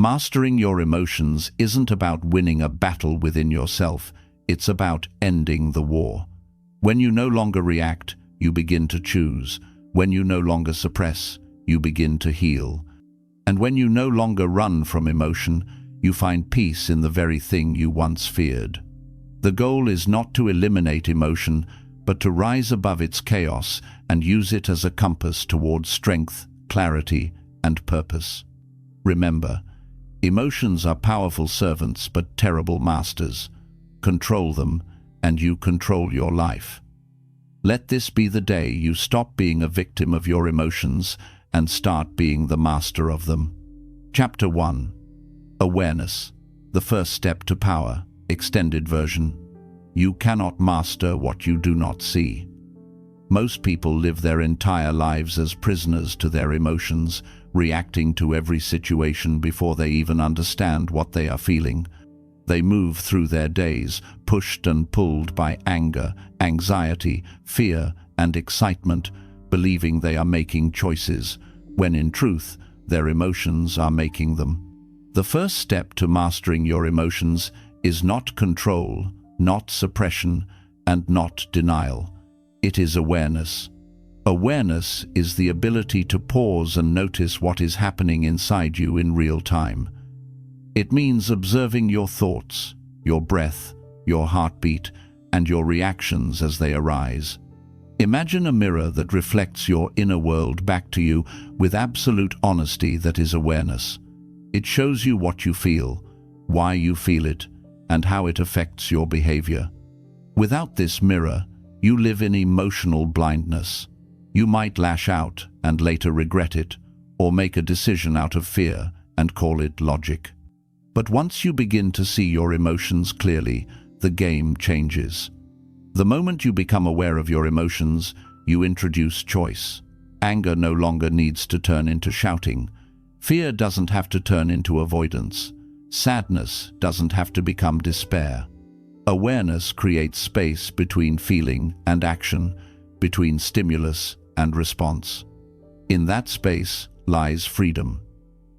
Mastering your emotions isn't about winning a battle within yourself, it's about ending the war. When you no longer react, you begin to choose. When you no longer suppress, you begin to heal. And when you no longer run from emotion, you find peace in the very thing you once feared. The goal is not to eliminate emotion, but to rise above its chaos and use it as a compass towards strength, clarity, and purpose. Remember, emotions are powerful servants but terrible masters. Control them, and you control your life. Let this be the day you stop being a victim of your emotions and start being the master of them. Chapter 1. Awareness. The first step to power. Extended version. You cannot master what you do not see. Most people live their entire lives as prisoners to their emotions, reacting to every situation before they even understand what they are feeling. They move through their days, pushed and pulled by anger, anxiety, fear, and excitement, believing they are making choices, when in truth, their emotions are making them. The first step to mastering your emotions is not control, not suppression, and not denial. It is awareness. Awareness is the ability to pause and notice what is happening inside you in real time. It means observing your thoughts, your breath, your heartbeat, and your reactions as they arise. Imagine a mirror that reflects your inner world back to you with absolute honesty. That is awareness. It shows you what you feel, why you feel it, and how it affects your behavior. Without this mirror, you live in emotional blindness. You might lash out and later regret it, or make a decision out of fear and call it logic. But once you begin to see your emotions clearly, the game changes. The moment you become aware of your emotions, you introduce choice. Anger no longer needs to turn into shouting. Fear doesn't have to turn into avoidance. Sadness doesn't have to become despair. Awareness creates space between feeling and action, between stimulus and response. In that space lies freedom.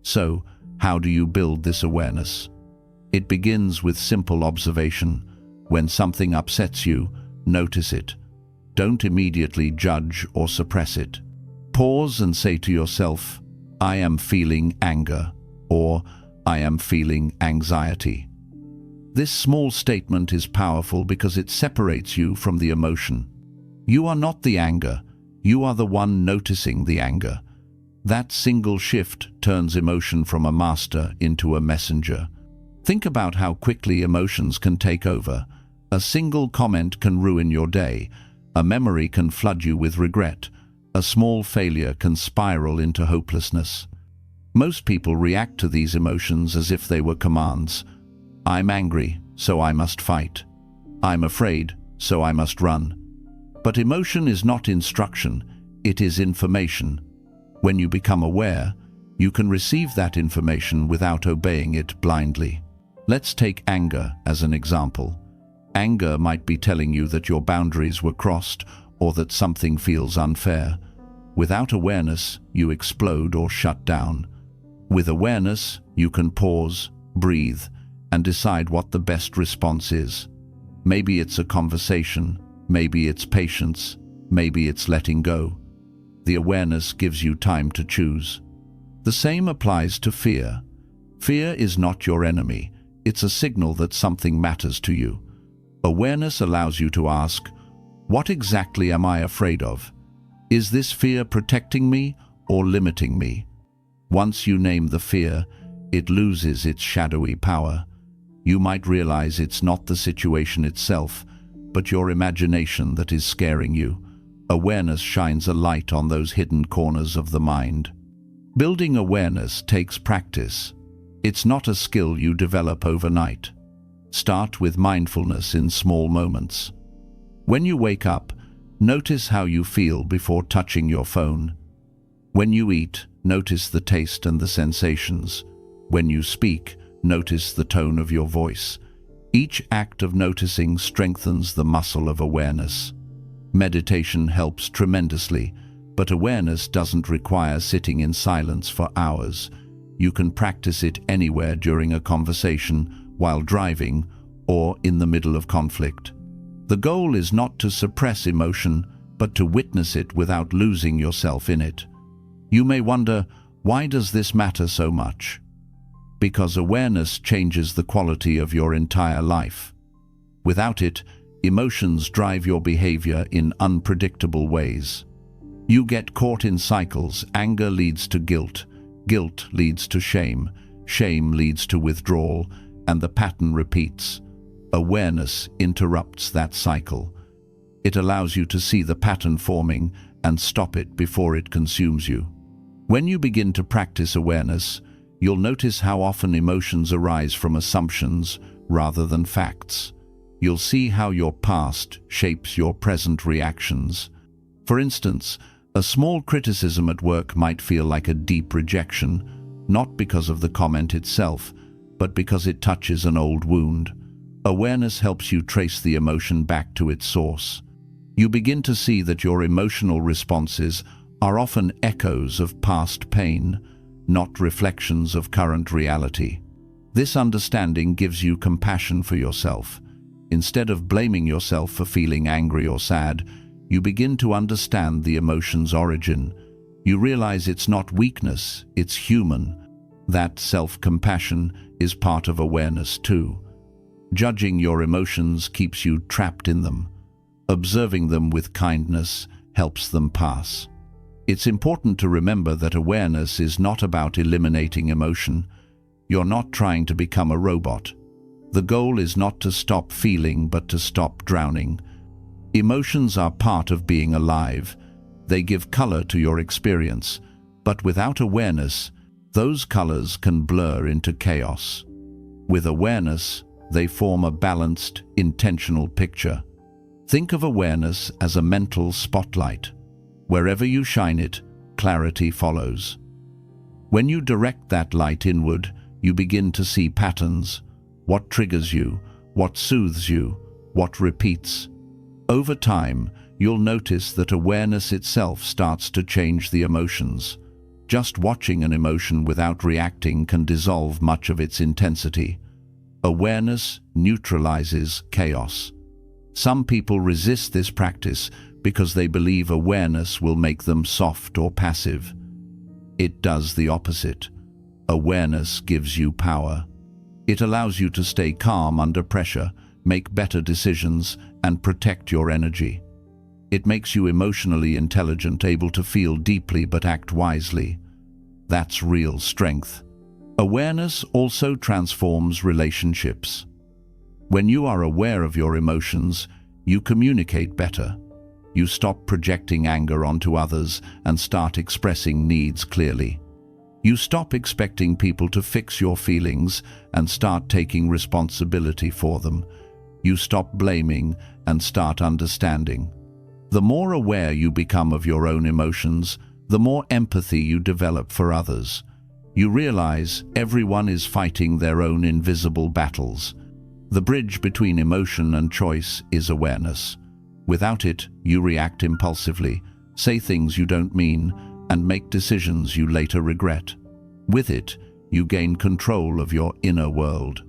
So, how do you build this awareness? It begins with simple observation. When something upsets you, notice it. Don't immediately judge or suppress it. Pause and say to yourself, I am feeling anger, or I am feeling anxiety. This small statement is powerful because it separates you from the emotion. You are not the anger, you are the one noticing the anger. That single shift turns emotion from a master into a messenger. Think about how quickly emotions can take over. A single comment can ruin your day. A memory can flood you with regret. A small failure can spiral into hopelessness. Most people react to these emotions as if they were commands. I'm angry, so I must fight. I'm afraid, so I must run. But emotion is not instruction, it is information. When you become aware, you can receive that information without obeying it blindly. Let's take anger as an example. Anger might be telling you that your boundaries were crossed or that something feels unfair. Without awareness, you explode or shut down. With awareness, you can pause, breathe, and decide what the best response is. Maybe it's a conversation, maybe it's patience, maybe it's letting go. The awareness gives you time to choose. The same applies to fear. Fear is not your enemy. It's a signal that something matters to you. Awareness allows you to ask, what exactly am I afraid of? Is this fear protecting me or limiting me? Once you name the fear, it loses its shadowy power. You might realize it's not the situation itself, but your imagination that is scaring you. Awareness shines a light on those hidden corners of the mind. Building awareness takes practice. It's not a skill you develop overnight. Start with mindfulness in small moments. When you wake up, notice how you feel before touching your phone. When you eat, notice the taste and the sensations. When you speak, notice the tone of your voice. Each act of noticing strengthens the muscle of awareness. Meditation helps tremendously, but awareness doesn't require sitting in silence for hours. you can practice it anywhere during a conversation, while driving, or in the middle of conflict. The goal is not to suppress emotion, but to witness it without losing yourself in it. You may wonder, why does this matter so much? Because awareness changes the quality of your entire life. Without it, emotions drive your behavior in unpredictable ways. You get caught in cycles. Anger leads to guilt, guilt leads to shame, shame leads to withdrawal, and the pattern repeats. Awareness interrupts that cycle. It allows you to see the pattern forming and stop it before it consumes you. When you begin to practice awareness, you'll notice how often emotions arise from assumptions rather than facts. You'll see how your past shapes your present reactions. For instance, a small criticism at work might feel like a deep rejection, not because of the comment itself, but because it touches an old wound. Awareness helps you trace the emotion back to its source. You begin to see that your emotional responses are often echoes of past pain, not reflections of current reality. This understanding gives you compassion for yourself. Instead of blaming yourself for feeling angry or sad, you begin to understand the emotion's origin. You realize it's not weakness, it's human. That self-compassion is part of awareness too. Judging your emotions keeps you trapped in them. Observing them with kindness helps them pass. It's important to remember that awareness is not about eliminating emotion. You're not trying to become a robot. The goal is not to stop feeling, but to stop drowning. Emotions are part of being alive. They give color to your experience, but without awareness, those colors can blur into chaos. With awareness, they form a balanced, intentional picture. Think of awareness as a mental spotlight. Wherever you shine it, clarity follows. When you direct that light inward, you begin to see patterns. What triggers you, what soothes you, what repeats. Over time, you'll notice that awareness itself starts to change the emotions. Just watching an emotion without reacting can dissolve much of its intensity. Awareness neutralizes chaos. Some people resist this practice because they believe awareness will make them soft or passive. It does the opposite. Awareness gives you power. It allows you to stay calm under pressure, make better decisions, and protect your energy. It makes you emotionally intelligent, able to feel deeply but act wisely. That's real strength. Awareness also transforms relationships. When you are aware of your emotions, you communicate better. You stop projecting anger onto others and start expressing needs clearly. You stop expecting people to fix your feelings and start taking responsibility for them. You stop blaming and start understanding. The more aware you become of your own emotions, the more empathy you develop for others. You realize everyone is fighting their own invisible battles. The bridge between emotion and choice is awareness. Without it, you react impulsively, say things you don't mean, and make decisions you later regret. With it, you gain control of your inner world.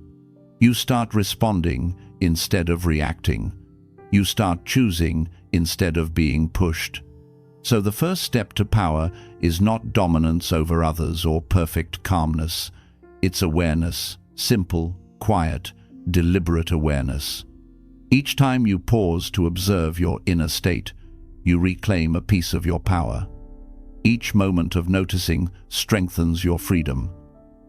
You start responding instead of reacting. You start choosing instead of being pushed. So the first step to power is not dominance over others or perfect calmness. It's awareness, simple, quiet, deliberate awareness. Each time you pause to observe your inner state, you reclaim a piece of your power. Each moment of noticing strengthens your freedom.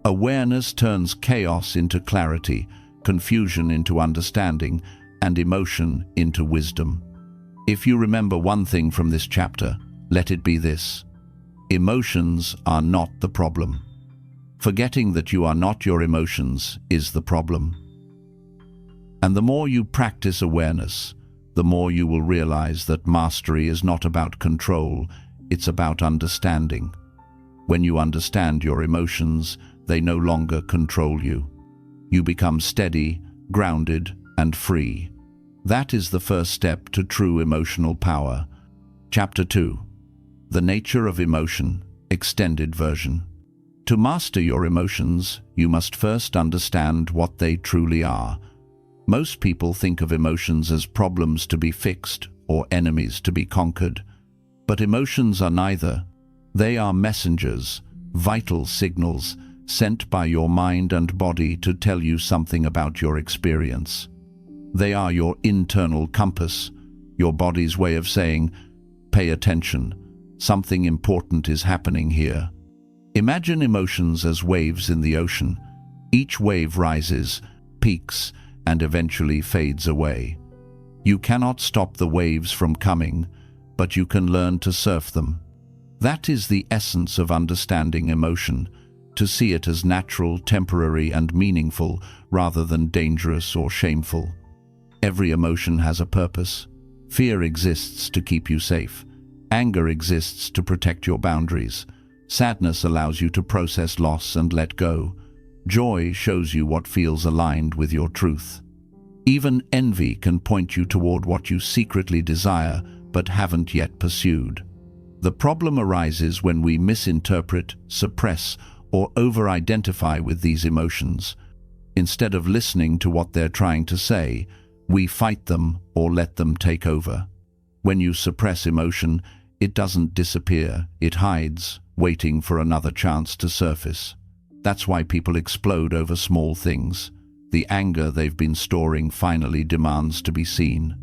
Awareness turns chaos into clarity, confusion into understanding, and emotion into wisdom. If you remember one thing from this chapter, let it be this: emotions are not the problem. Forgetting that you are not your emotions is the problem. And the more you practice awareness, the more you will realize that mastery is not about control, it's about understanding. When you understand your emotions, they no longer control you. You become steady, grounded, and free. That is the first step to true emotional power. Chapter 2. The Nature of Emotion, Extended Version. To master your emotions, you must first understand what they truly are. Most people think of emotions as problems to be fixed or enemies to be conquered. But emotions are neither. They are messengers, vital signals sent by your mind and body to tell you something about your experience. They are your internal compass, your body's way of saying, "Pay attention, something important is happening here." Imagine emotions as waves in the ocean. Each wave rises, peaks, and eventually fades away. You cannot stop the waves from coming, but you can learn to surf them. That is the essence of understanding emotion, to see it as natural, temporary, and meaningful, rather than dangerous or shameful. Every emotion has a purpose. Fear exists to keep you safe. Anger exists to protect your boundaries. Sadness allows you to process loss and let go. Joy shows you what feels aligned with your truth. Even envy can point you toward what you secretly desire but haven't yet pursued. The problem arises when we misinterpret, suppress, or over-identify with these emotions. Instead of listening to what they're trying to say, we fight them or let them take over. When you suppress emotion, it doesn't disappear, it hides, waiting for another chance to surface. That's why people explode over small things. The anger they've been storing finally demands to be seen.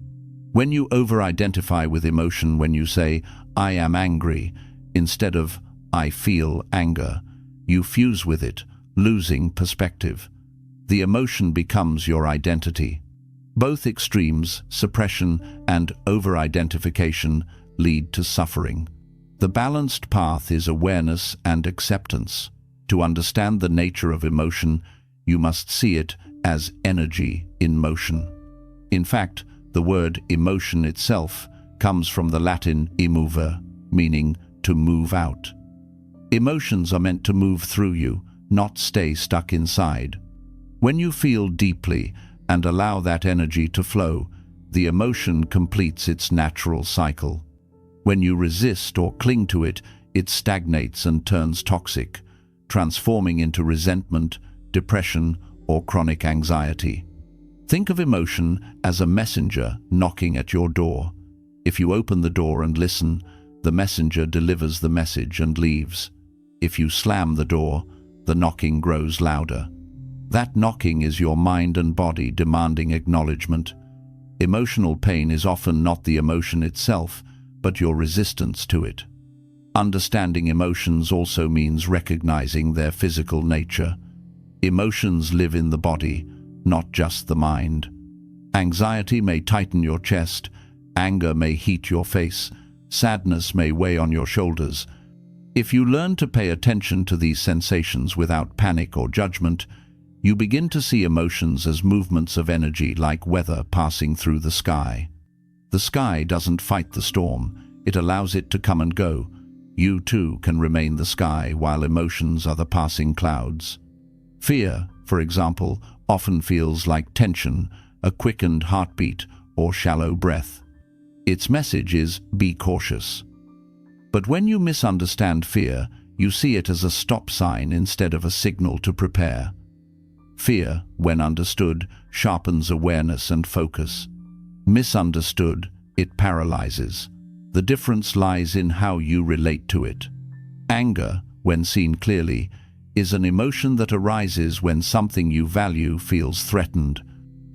When you over-identify with emotion, when you say, "I am angry," instead of "I feel anger," you fuse with it, losing perspective. The emotion becomes your identity. Both extremes, suppression and over-identification, lead to suffering. The balanced path is awareness and acceptance. To understand the nature of emotion, you must see it as energy in motion. In fact, the word emotion itself comes from the Latin immover, meaning to move out. Emotions are meant to move through you, not stay stuck inside. When you feel deeply and allow that energy to flow, the emotion completes its natural cycle. When you resist or cling to it, it stagnates and turns toxic, transforming into resentment, depression, or chronic anxiety. Think of emotion as a messenger knocking at your door. If you open the door and listen, the messenger delivers the message and leaves. If you slam the door, the knocking grows louder. That knocking is your mind and body demanding acknowledgement. Emotional pain is often not the emotion itself, but your resistance to it. Understanding emotions also means recognizing their physical nature. Emotions live in the body, not just the mind. Anxiety may tighten your chest, anger may heat your face, sadness may weigh on your shoulders. If you learn to pay attention to these sensations without panic or judgment, you begin to see emotions as movements of energy, like weather passing through the sky. The sky doesn't fight the storm, it allows it to come and go. You too can remain the sky while emotions are the passing clouds. Fear, for example, often feels like tension, a quickened heartbeat, or shallow breath. Its message is, be cautious. But when you misunderstand fear, you see it as a stop sign instead of a signal to prepare. Fear, when understood, sharpens awareness and focus. Misunderstood, it paralyzes. The difference lies in how you relate to it. Anger, when seen clearly, is an emotion that arises when something you value feels threatened.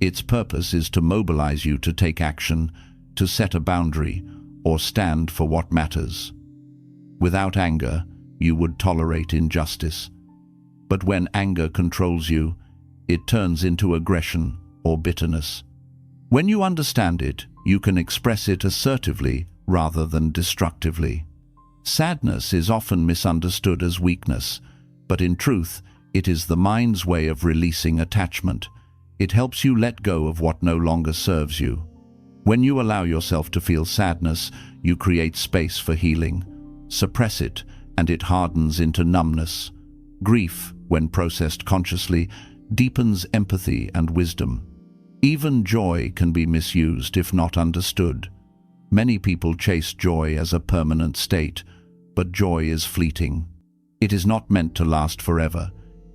Its purpose is to mobilize you to take action, to set a boundary, or stand for what matters. Without anger, you would tolerate injustice. But when anger controls you, it turns into aggression or bitterness. When you understand it, you can express it assertively rather than destructively. Sadness is often misunderstood as weakness, but in truth, it is the mind's way of releasing attachment. It helps you let go of what no longer serves you. When you allow yourself to feel sadness, you create space for healing. Suppress it, and it hardens into numbness. Grief, when processed consciously, deepens empathy and wisdom. Even joy can be misused if not understood. Many people chase joy as a permanent state, but joy is fleeting. It is not meant to last forever.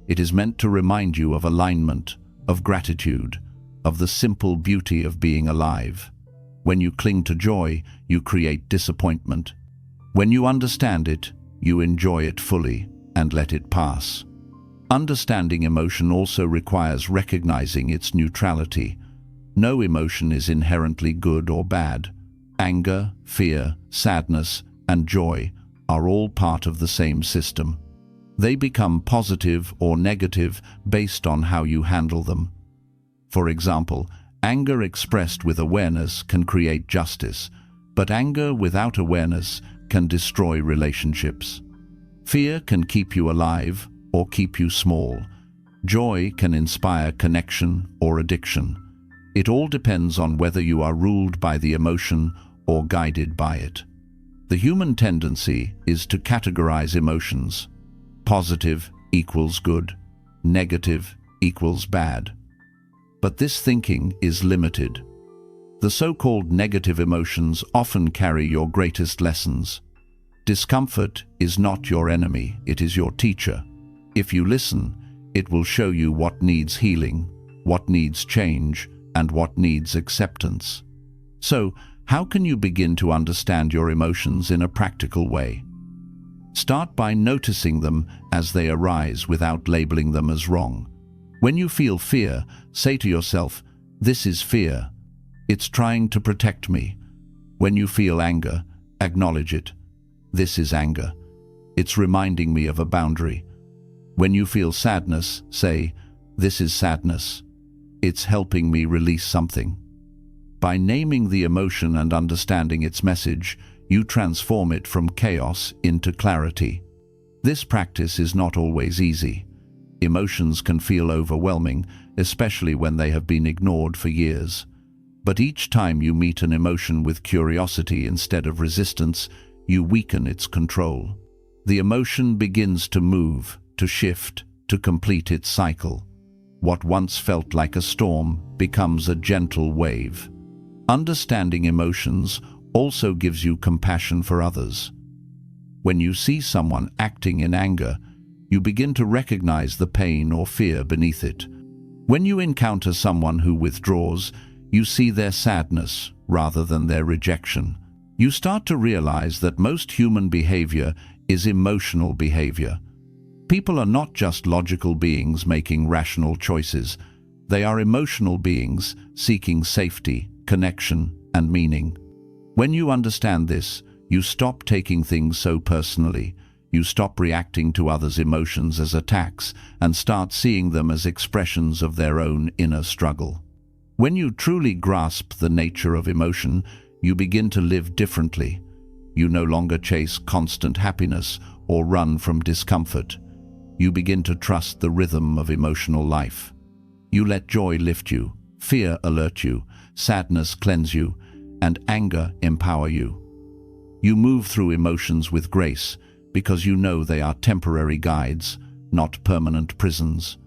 It is meant to remind you of alignment, of gratitude, of the simple beauty of being alive. When you cling to joy, you create disappointment. When you understand it, you enjoy it fully and let it pass. Understanding emotion also requires recognizing its neutrality. No emotion is inherently good or bad. Anger, fear, sadness, and joy are all part of the same system. They become positive or negative based on how you handle them. For example, anger expressed with awareness can create justice, but anger without awareness can destroy relationships. Fear can keep you alive or keep you small. Joy can inspire connection or addiction. It all depends on whether you are ruled by the emotion or guided by it. The human tendency is to categorize emotions. Positive equals good, negative equals bad. But this thinking is limited. The so-called negative emotions often carry your greatest lessons. Discomfort is not your enemy, it is your teacher. If you listen, it will show you what needs healing, what needs change, and what needs acceptance. So, how can you begin to understand your emotions in a practical way? Start by noticing them as they arise without labeling them as wrong. When you feel fear, say to yourself, "This is fear. It's trying to protect me." When you feel anger, acknowledge it. "This is anger. It's reminding me of a boundary." When you feel sadness, say, "This is sadness. It's helping me release something." By naming the emotion and understanding its message, you transform it from chaos into clarity. This practice is not always easy. Emotions can feel overwhelming, especially when they have been ignored for years. But each time you meet an emotion with curiosity instead of resistance, you weaken its control. The emotion begins to move, to shift, to complete its cycle. What once felt like a storm becomes a gentle wave. Understanding emotions also gives you compassion for others. When you see someone acting in anger, you begin to recognize the pain or fear beneath it. When you encounter someone who withdraws, you see their sadness rather than their rejection. You start to realize that most human behavior is emotional behavior. People are not just logical beings making rational choices. They are emotional beings seeking safety, connection, and meaning. When you understand this, you stop taking things so personally. You stop reacting to others' emotions as attacks and start seeing them as expressions of their own inner struggle. When you truly grasp the nature of emotion, you begin to live differently. You no longer chase constant happiness or run from discomfort. You begin to trust the rhythm of emotional life. You let joy lift you, fear alert you, sadness cleanse you, and anger empower you. You move through emotions with grace because you know they are temporary guides, not permanent prisons.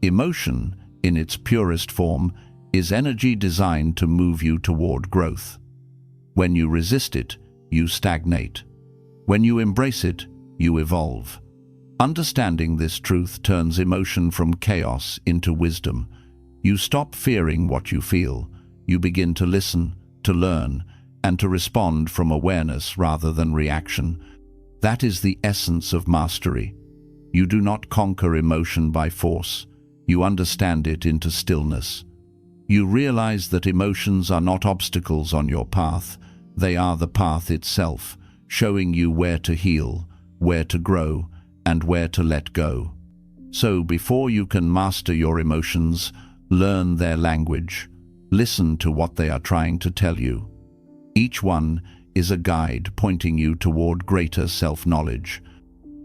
Emotion, in its purest form, is energy designed to move you toward growth. When you resist it, you stagnate. When you embrace it, you evolve. Understanding this truth turns emotion from chaos into wisdom. You stop fearing what you feel. You begin to listen, to learn, and to respond from awareness rather than reaction. That is the essence of mastery. You do not conquer emotion by force. You understand it into stillness. You realize that emotions are not obstacles on your path. They are the path itself, showing you where to heal, where to grow, and where to let go. So before you can master your emotions, learn their language. Listen to what they are trying to tell you. Each one is a guide pointing you toward greater self-knowledge.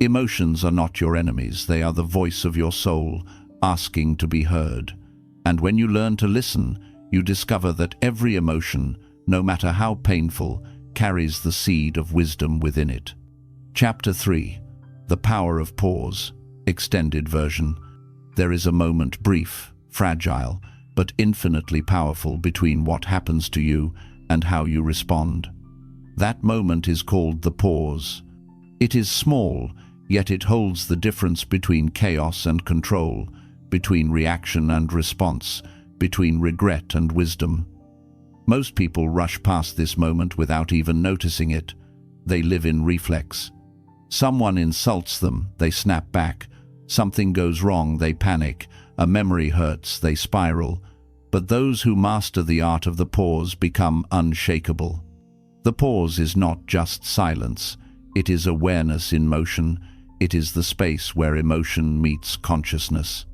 Emotions are not your enemies. They are the voice of your soul, asking to be heard. And when you learn to listen, you discover that every emotion, no matter how painful, carries the seed of wisdom within it. Chapter 3. The Power of Pause. Extended version. There is a moment brief, fragile, but infinitely powerful between what happens to you and how you respond. That moment is called the pause. It is small, yet it holds the difference between chaos and control, between reaction and response, between regret and wisdom. Most people rush past this moment without even noticing it. They live in reflex. Someone insults them, they snap back. Something goes wrong, they panic. A memory hurts, they spiral. But those who master the art of the pause become unshakable. The pause is not just silence. It is awareness in motion. It is the space where emotion meets consciousness.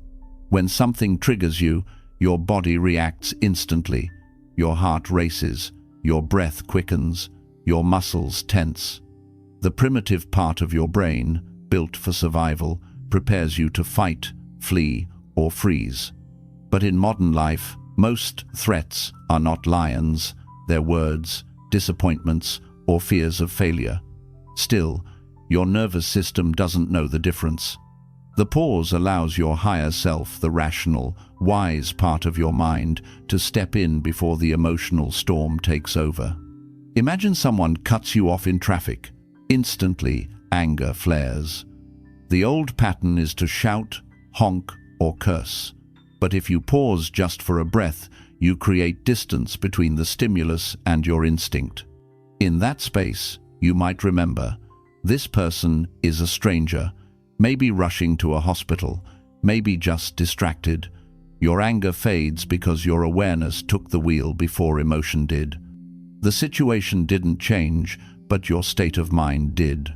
When something triggers you, your body reacts instantly. Your heart races, your breath quickens, your muscles tense. The primitive part of your brain, built for survival, prepares you to fight, flee, or freeze. But in modern life, most threats are not lions, they're words, disappointments, or fears of failure. Still, your nervous system doesn't know the difference. The pause allows your higher self, the rational, wise part of your mind, to step in before the emotional storm takes over. Imagine someone cuts you off in traffic. Instantly, anger flares. The old pattern is to shout, honk, or curse. But if you pause just for a breath, you create distance between the stimulus and your instinct. In that space, you might remember, this person is a stranger, maybe rushing to a hospital, maybe just distracted. Your anger fades because your awareness took the wheel before emotion did. The situation didn't change, but your state of mind did.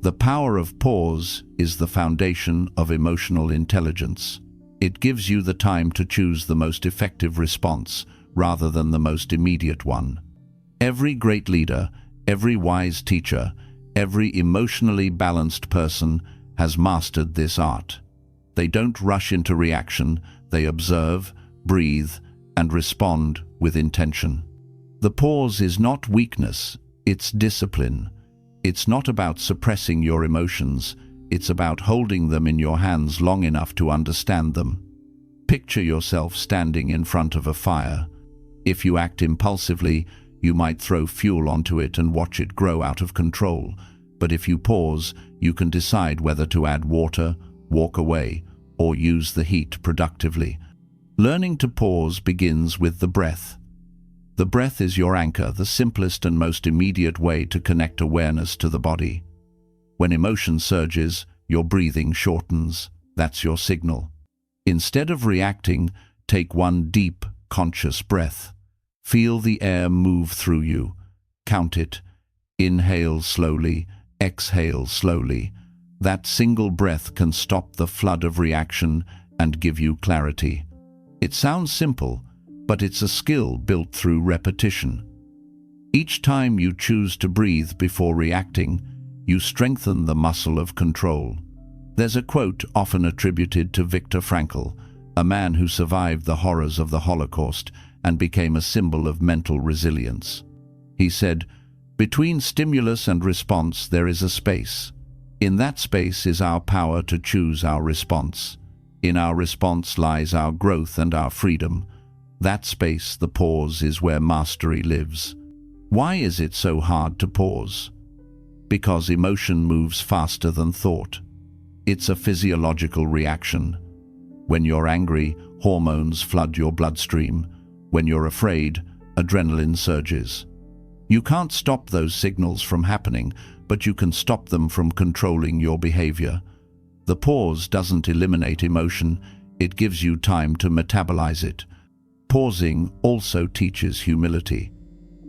The power of pause is the foundation of emotional intelligence. It gives you the time to choose the most effective response rather than the most immediate one. Every great leader, every wise teacher, every emotionally balanced person has mastered this art. They don't rush into reaction, they observe, breathe, and respond with intention. The pause is not weakness, it's discipline. It's not about suppressing your emotions, it's about holding them in your hands long enough to understand them. Picture yourself standing in front of a fire. If you act impulsively, you might throw fuel onto it and watch it grow out of control. But if you pause, you can decide whether to add water, walk away, or use the heat productively. Learning to pause begins with the breath. The breath is your anchor, the simplest and most immediate way to connect awareness to the body. When emotion surges, your breathing shortens. That's your signal. Instead of reacting, take one deep, conscious breath. Feel the air move through you. Count it. Inhale slowly, exhale slowly. That single breath can stop the flood of reaction and give you clarity. It sounds simple, but it's a skill built through repetition. Each time you choose to breathe before reacting, you strengthen the muscle of control. There's a quote often attributed to Viktor Frankl, a man who survived the horrors of the Holocaust and became a symbol of mental resilience. He said, "Between stimulus and response there is a space. In that space is our power to choose our response. In our response lies our growth and our freedom. That space, the pause, is where mastery lives." Why is it so hard to pause? Because emotion moves faster than thought. It's a physiological reaction. When you're angry, hormones flood your bloodstream. When you're afraid, adrenaline surges. You can't stop those signals from happening, but you can stop them from controlling your behavior. The pause doesn't eliminate emotion, it gives you time to metabolize it. Pausing also teaches humility.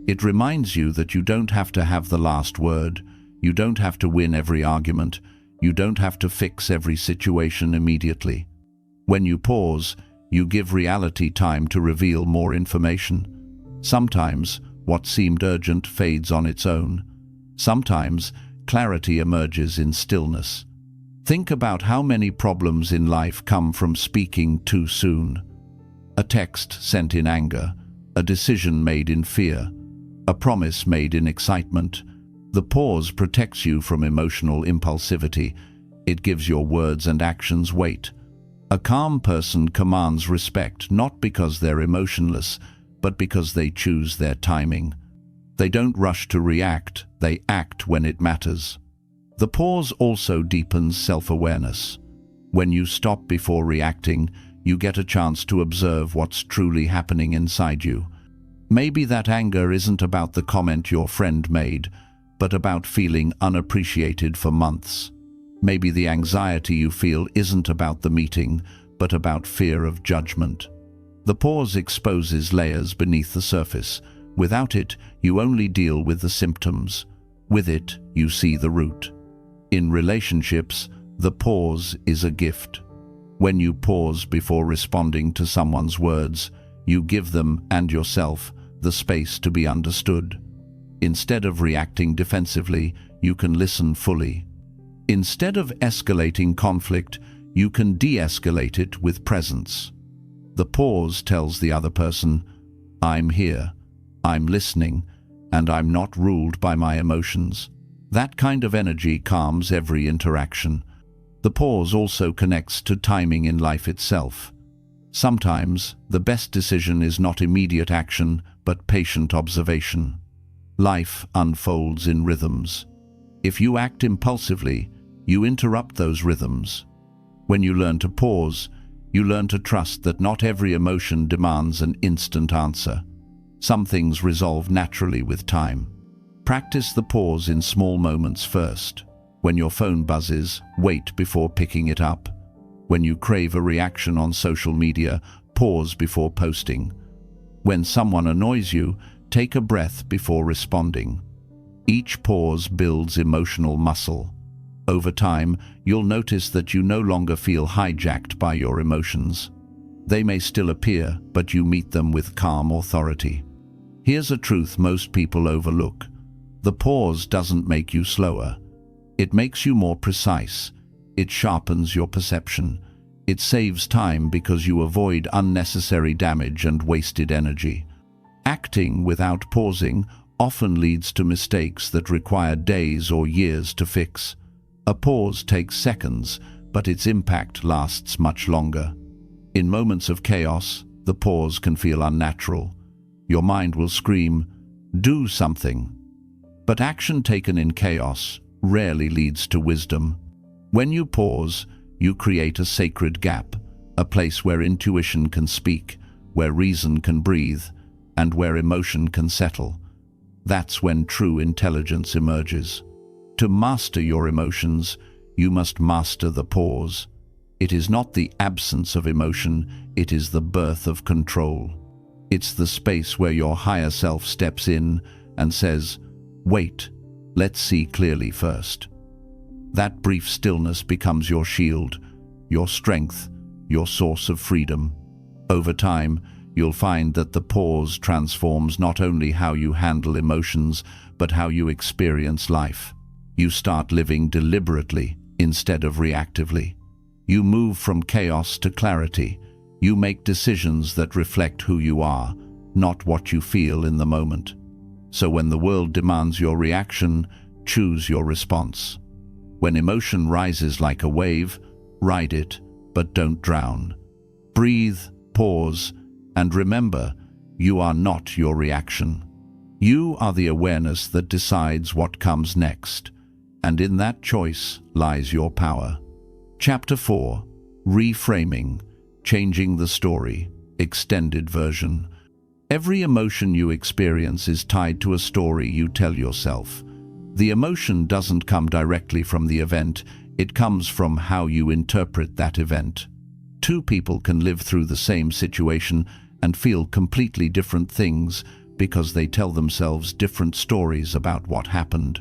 It reminds you that you don't have to have the last word, you don't have to win every argument, you don't have to fix every situation immediately. When you pause, you give reality time to reveal more information. Sometimes, what seemed urgent fades on its own. Sometimes, clarity emerges in stillness. Think about how many problems in life come from speaking too soon. A text sent in anger, a decision made in fear, a promise made in excitement. The pause protects you from emotional impulsivity. It gives your words and actions weight. A calm person commands respect not because they're emotionless, but because they choose their timing. They don't rush to react, they act when it matters. The pause also deepens self-awareness. When you stop before reacting, you get a chance to observe what's truly happening inside you. Maybe that anger isn't about the comment your friend made, but about feeling unappreciated for months. Maybe the anxiety you feel isn't about the meeting, but about fear of judgment. The pause exposes layers beneath the surface. Without it, you only deal with the symptoms. With it, you see the root. In relationships, the pause is a gift. When you pause before responding to someone's words, you give them and yourself the space to be understood. Instead of reacting defensively, you can listen fully. Instead of escalating conflict, you can de-escalate it with presence. The pause tells the other person, "I'm here, I'm listening, and I'm not ruled by my emotions." That kind of energy calms every interaction. The pause also connects to timing in life itself. Sometimes, the best decision is not immediate action, but patient observation. Life unfolds in rhythms. If you act impulsively, you interrupt those rhythms. When you learn to pause, you learn to trust that not every emotion demands an instant answer. Some things resolve naturally with time. Practice the pause in small moments first. When your phone buzzes, wait before picking it up. When you crave a reaction on social media, pause before posting. When someone annoys you, take a breath before responding. Each pause builds emotional muscle. Over time, you'll notice that you no longer feel hijacked by your emotions. They may still appear, but you meet them with calm authority. Here's a truth most people overlook. The pause doesn't make you slower. It makes you more precise. It sharpens your perception. It saves time because you avoid unnecessary damage and wasted energy. Acting without pausing often leads to mistakes that require days or years to fix. A pause takes seconds, but its impact lasts much longer. In moments of chaos, the pause can feel unnatural. Your mind will scream, "Do something." But action taken in chaos rarely leads to wisdom. When you pause, you create a sacred gap, a place where intuition can speak, where reason can breathe, and where emotion can settle. That's when true intelligence emerges. To master your emotions, you must master the pause. It is not the absence of emotion, it is the birth of control. It's the space where your higher self steps in and says, "Wait, let's see clearly first." That brief stillness becomes your shield, your strength, your source of freedom. Over time, you'll find that the pause transforms not only how you handle emotions, but how you experience life. You start living deliberately instead of reactively. You move from chaos to clarity. You make decisions that reflect who you are, not what you feel in the moment. So when the world demands your reaction, choose your response. When emotion rises like a wave, ride it, but don't drown. Breathe, pause, and remember, you are not your reaction. You are the awareness that decides what comes next, and in that choice lies your power. Chapter 4. Reframing, Changing the Story, Extended Version. Every emotion you experience is tied to a story you tell yourself. The emotion doesn't come directly from the event, it comes from how you interpret that event. Two people can live through the same situation and feel completely different things because they tell themselves different stories about what happened.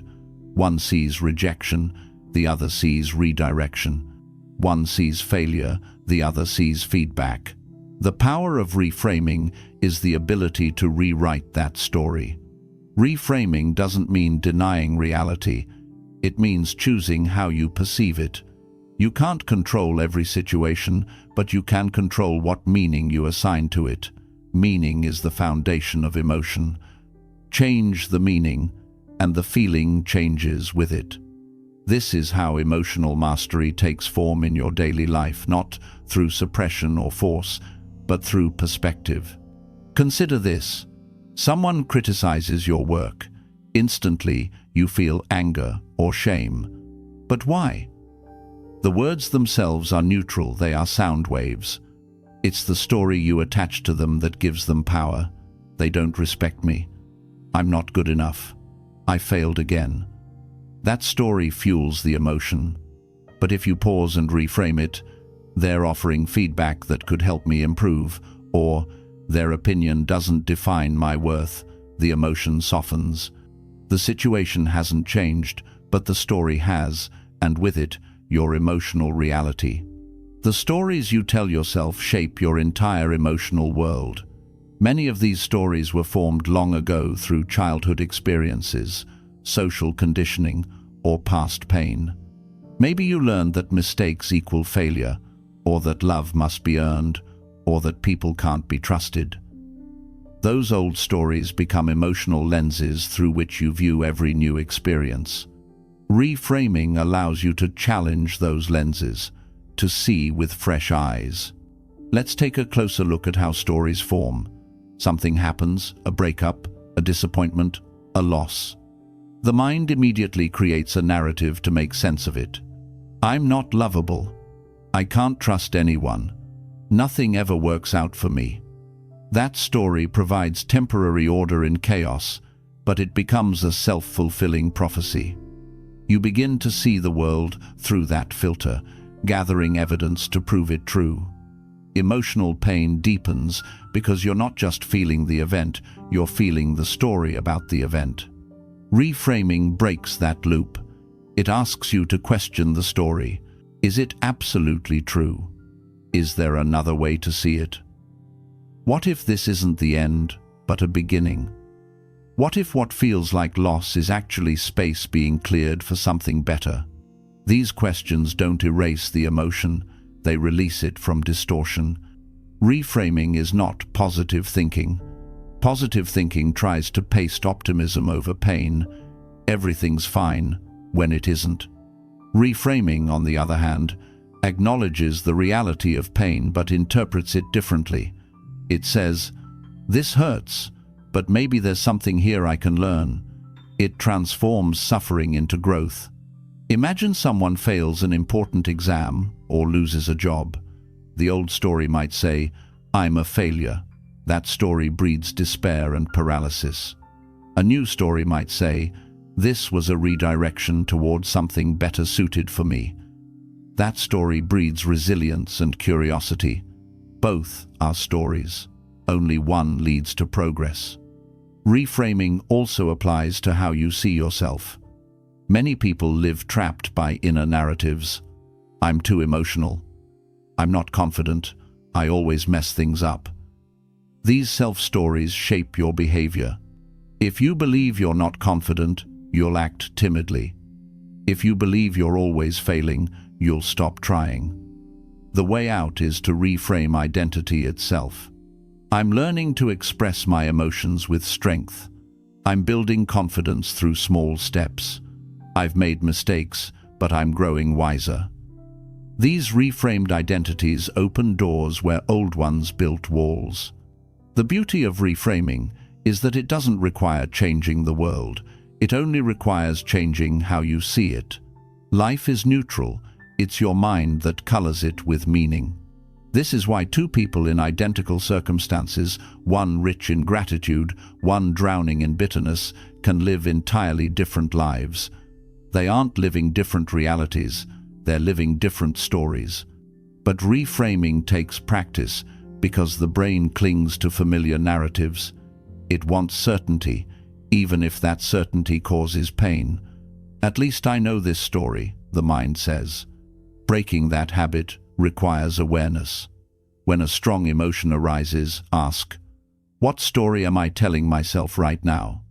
One sees rejection, the other sees redirection. One sees failure, the other sees feedback. The power of reframing is the ability to rewrite that story. Reframing doesn't mean denying reality. It means choosing how you perceive it. You can't control every situation, but you can control what meaning you assign to it. Meaning is the foundation of emotion. Change the meaning, and the feeling changes with it. This is how emotional mastery takes form in your daily life, not through suppression or force, but through perspective. Consider this. Someone criticizes your work. Instantly, you feel anger or shame. But why? The words themselves are neutral, they are sound waves. It's the story you attach to them that gives them power. They don't respect me. I'm not good enough. I failed again. That story fuels the emotion. But if you pause and reframe it, they're offering feedback that could help me improve, or their opinion doesn't define my worth, the emotion softens. The situation hasn't changed, but the story has, and with it, your emotional reality. The stories you tell yourself shape your entire emotional world. Many of these stories were formed long ago through childhood experiences, social conditioning, or past pain. Maybe you learned that mistakes equal failure, or that love must be earned, or that people can't be trusted. Those old stories become emotional lenses through which you view every new experience. Reframing allows you to challenge those lenses, to see with fresh eyes. Let's take a closer look at how stories form. Something happens, a breakup, a disappointment, a loss. The mind immediately creates a narrative to make sense of it. I'm not lovable. I can't trust anyone. Nothing ever works out for me. That story provides temporary order in chaos, but it becomes a self-fulfilling prophecy. You begin to see the world through that filter, gathering evidence to prove it true. Emotional pain deepens because you're not just feeling the event, you're feeling the story about the event. Reframing breaks that loop. It asks you to question the story. Is it absolutely true? Is there another way to see it? What if this isn't the end, but a beginning? What if what feels like loss is actually space being cleared for something better? These questions don't erase the emotion, they release it from distortion. Reframing is not positive thinking. Positive thinking tries to paste optimism over pain. Everything's fine when it isn't. Reframing, on the other hand, acknowledges the reality of pain but interprets it differently. It says, "This hurts, but maybe there's something here I can learn." It transforms suffering into growth. Imagine someone fails an important exam or loses a job. The old story might say, "I'm a failure." That story breeds despair and paralysis. A new story might say, "This was a redirection towards something better suited for me." That story breeds resilience and curiosity. Both are stories. Only one leads to progress. Reframing also applies to how you see yourself. Many people live trapped by inner narratives. I'm too emotional. I'm not confident. I always mess things up. These self-stories shape your behavior. If you believe you're not confident, you'll act timidly. If you believe you're always failing, you'll stop trying. The way out is to reframe identity itself. I'm learning to express my emotions with strength. I'm building confidence through small steps. I've made mistakes, but I'm growing wiser. These reframed identities open doors where old ones built walls. The beauty of reframing is that it doesn't require changing the world. It only requires changing how you see it. Life is neutral. It's your mind that colors it with meaning. This is why two people in identical circumstances, one rich in gratitude, one drowning in bitterness, can live entirely different lives. They aren't living different realities, they're living different stories. But reframing takes practice because the brain clings to familiar narratives. It wants certainty, even if that certainty causes pain. At least I know this story, the mind says. Breaking that habit requires awareness. When a strong emotion arises, ask, what story am I telling myself right now?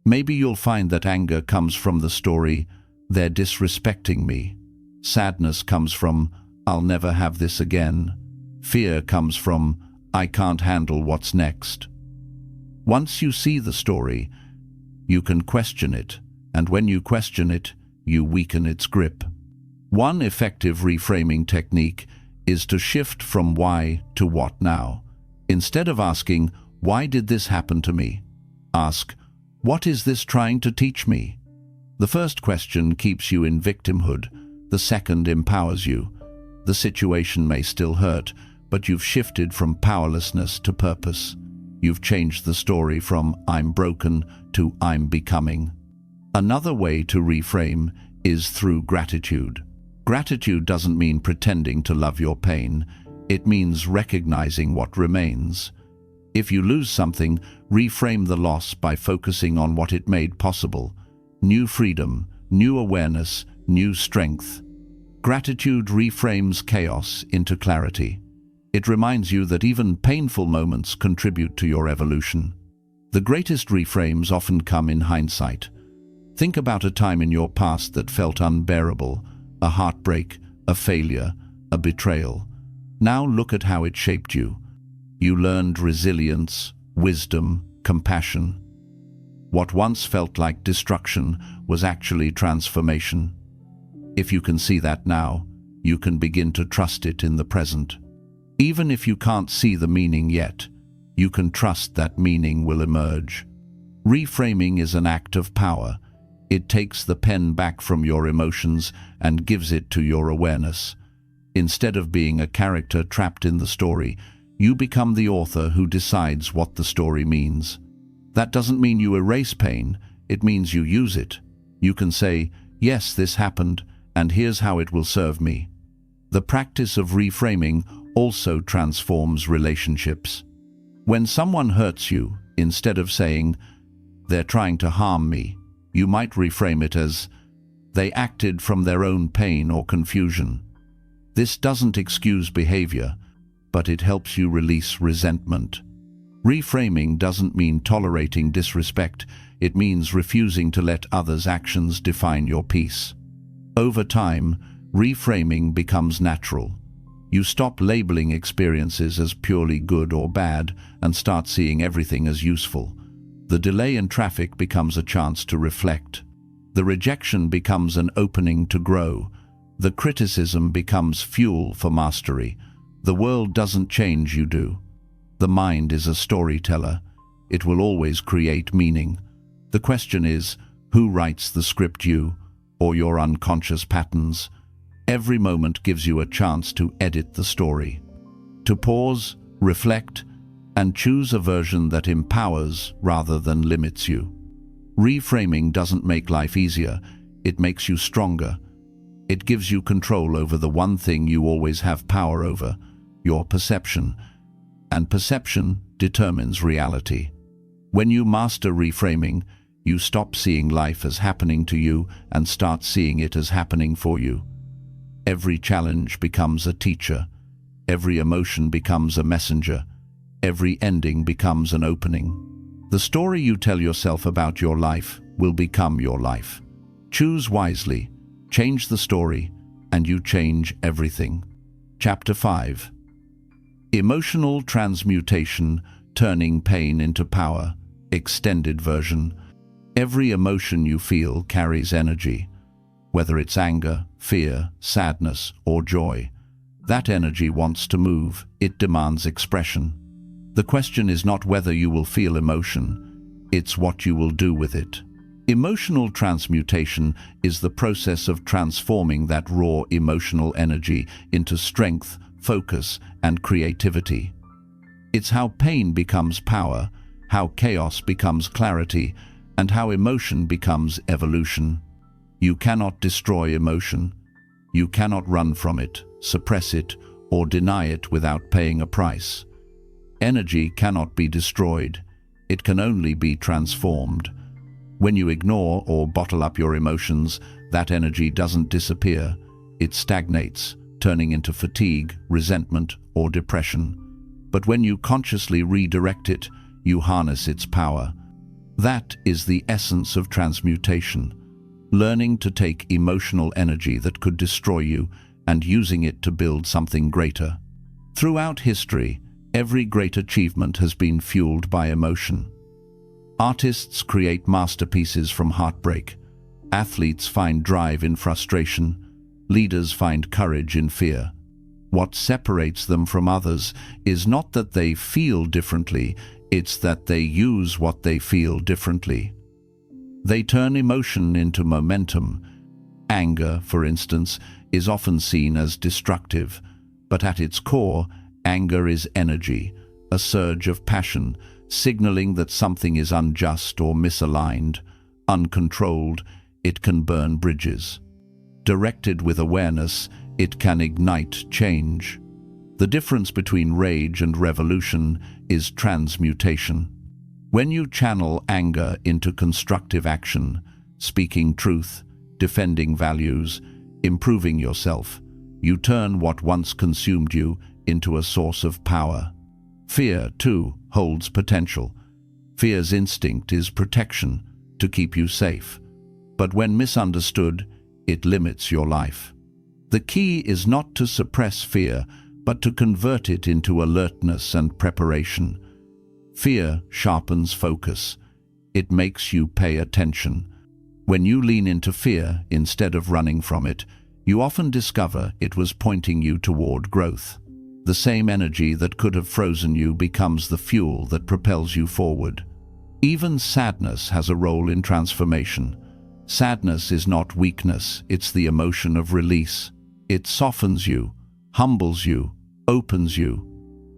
Maybe you'll find that anger comes from the story, they're disrespecting me. Sadness comes from, I'll never have this again. Fear comes from, I can't handle what's next. Once you see the story, you can question it, and when you question it, you weaken its grip. One effective reframing technique is to shift from why to what now. Instead of asking, why did this happen to me? Ask, what is this trying to teach me? The first question keeps you in victimhood, the second empowers you. The situation may still hurt, but you've shifted from powerlessness to purpose. You've changed the story from "I'm broken" to "I'm becoming." Another way to reframe is through gratitude. Gratitude doesn't mean pretending to love your pain. It means recognizing what remains. If you lose something, reframe the loss by focusing on what it made possible. New freedom, new awareness, new strength. Gratitude reframes chaos into clarity. It reminds you that even painful moments contribute to your evolution. The greatest reframes often come in hindsight. Think about a time in your past that felt unbearable, a heartbreak, a failure, a betrayal. Now look at how it shaped you. You learned resilience, wisdom, compassion. What once felt like destruction was actually transformation. If you can see that now, you can begin to trust it in the present. Even if you can't see the meaning yet, you can trust that meaning will emerge. Reframing is an act of power. It takes the pen back from your emotions and gives it to your awareness. Instead of being a character trapped in the story, you become the author who decides what the story means. That doesn't mean you erase pain, it means you use it. You can say, "Yes, this happened, and here's how it will serve me." The practice of reframing also transforms relationships. When someone hurts you, instead of saying, "They're trying to harm me," you might reframe it as, "They acted from their own pain or confusion." This doesn't excuse behavior, but it helps you release resentment. Reframing doesn't mean tolerating disrespect, it means refusing to let others' actions define your peace. Over time, reframing becomes natural. You stop labeling experiences as purely good or bad and start seeing everything as useful. The delay in traffic becomes a chance to reflect. The rejection becomes an opening to grow. The criticism becomes fuel for mastery. The world doesn't change, you do. The mind is a storyteller. It will always create meaning. The question is, who writes the script, you or your unconscious patterns? Every moment gives you a chance to edit the story, to pause, reflect, and choose a version that empowers rather than limits you. Reframing doesn't make life easier, it makes you stronger. It gives you control over the one thing you always have power over, your perception. And perception determines reality. When you master reframing, you stop seeing life as happening to you and start seeing it as happening for you. Every challenge becomes a teacher. Every emotion becomes a messenger. Every ending becomes an opening. The story you tell yourself about your life will become your life. Choose wisely, change the story, and you change everything. Chapter 5. Emotional Transmutation, Turning Pain into Power. Extended version. Every emotion you feel carries energy. Whether it's anger, fear, sadness, or joy, that energy wants to move, it demands expression. The question is not whether you will feel emotion, it's what you will do with it. Emotional transmutation is the process of transforming that raw emotional energy into strength, focus, and creativity. It's how pain becomes power, how chaos becomes clarity, and how emotion becomes evolution. You cannot destroy emotion. You cannot run from it, suppress it, or deny it without paying a price. Energy cannot be destroyed. It can only be transformed. When you ignore or bottle up your emotions, that energy doesn't disappear. It stagnates, turning into fatigue, resentment, or depression. But when you consciously redirect it, you harness its power. That is the essence of transmutation. Learning to take emotional energy that could destroy you and using it to build something greater. Throughout history, every great achievement has been fueled by emotion. Artists create masterpieces from heartbreak. Athletes find drive in frustration. Leaders find courage in fear. What separates them from others is not that they feel differently, it's that they use what they feel differently. They turn emotion into momentum. Anger, for instance, is often seen as destructive, but at its core, anger is energy, a surge of passion, signaling that something is unjust or misaligned. Uncontrolled, it can burn bridges. Directed with awareness, it can ignite change. The difference between rage and revolution is transmutation. When you channel anger into constructive action, speaking truth, defending values, improving yourself, you turn what once consumed you into a source of power. Fear, too, holds potential. Fear's instinct is protection, to keep you safe. But when misunderstood, it limits your life. The key is not to suppress fear, but to convert it into alertness and preparation. Fear sharpens focus. It makes you pay attention. When you lean into fear instead of running from it, you often discover it was pointing you toward growth. The same energy that could have frozen you becomes the fuel that propels you forward. Even sadness has a role in transformation. Sadness is not weakness, it's the emotion of release. It softens you, humbles you, opens you.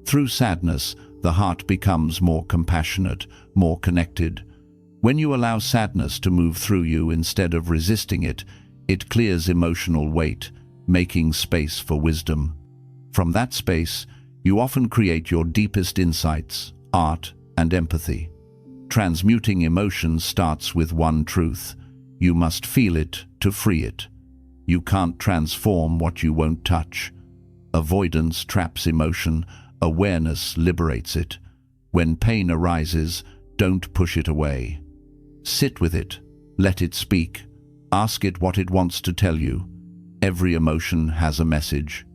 Through sadness, the heart becomes more compassionate, more connected. When you allow sadness to move through you instead of resisting it, it clears emotional weight, making space for wisdom. From that space, you often create your deepest insights, art, and empathy. Transmuting emotions starts with one truth. You must feel it to free it. You can't transform what you won't touch. Avoidance traps emotion, awareness liberates it. When pain arises, don't push it away. Sit with it, let it speak, ask it what it wants to tell you. Every emotion has a message.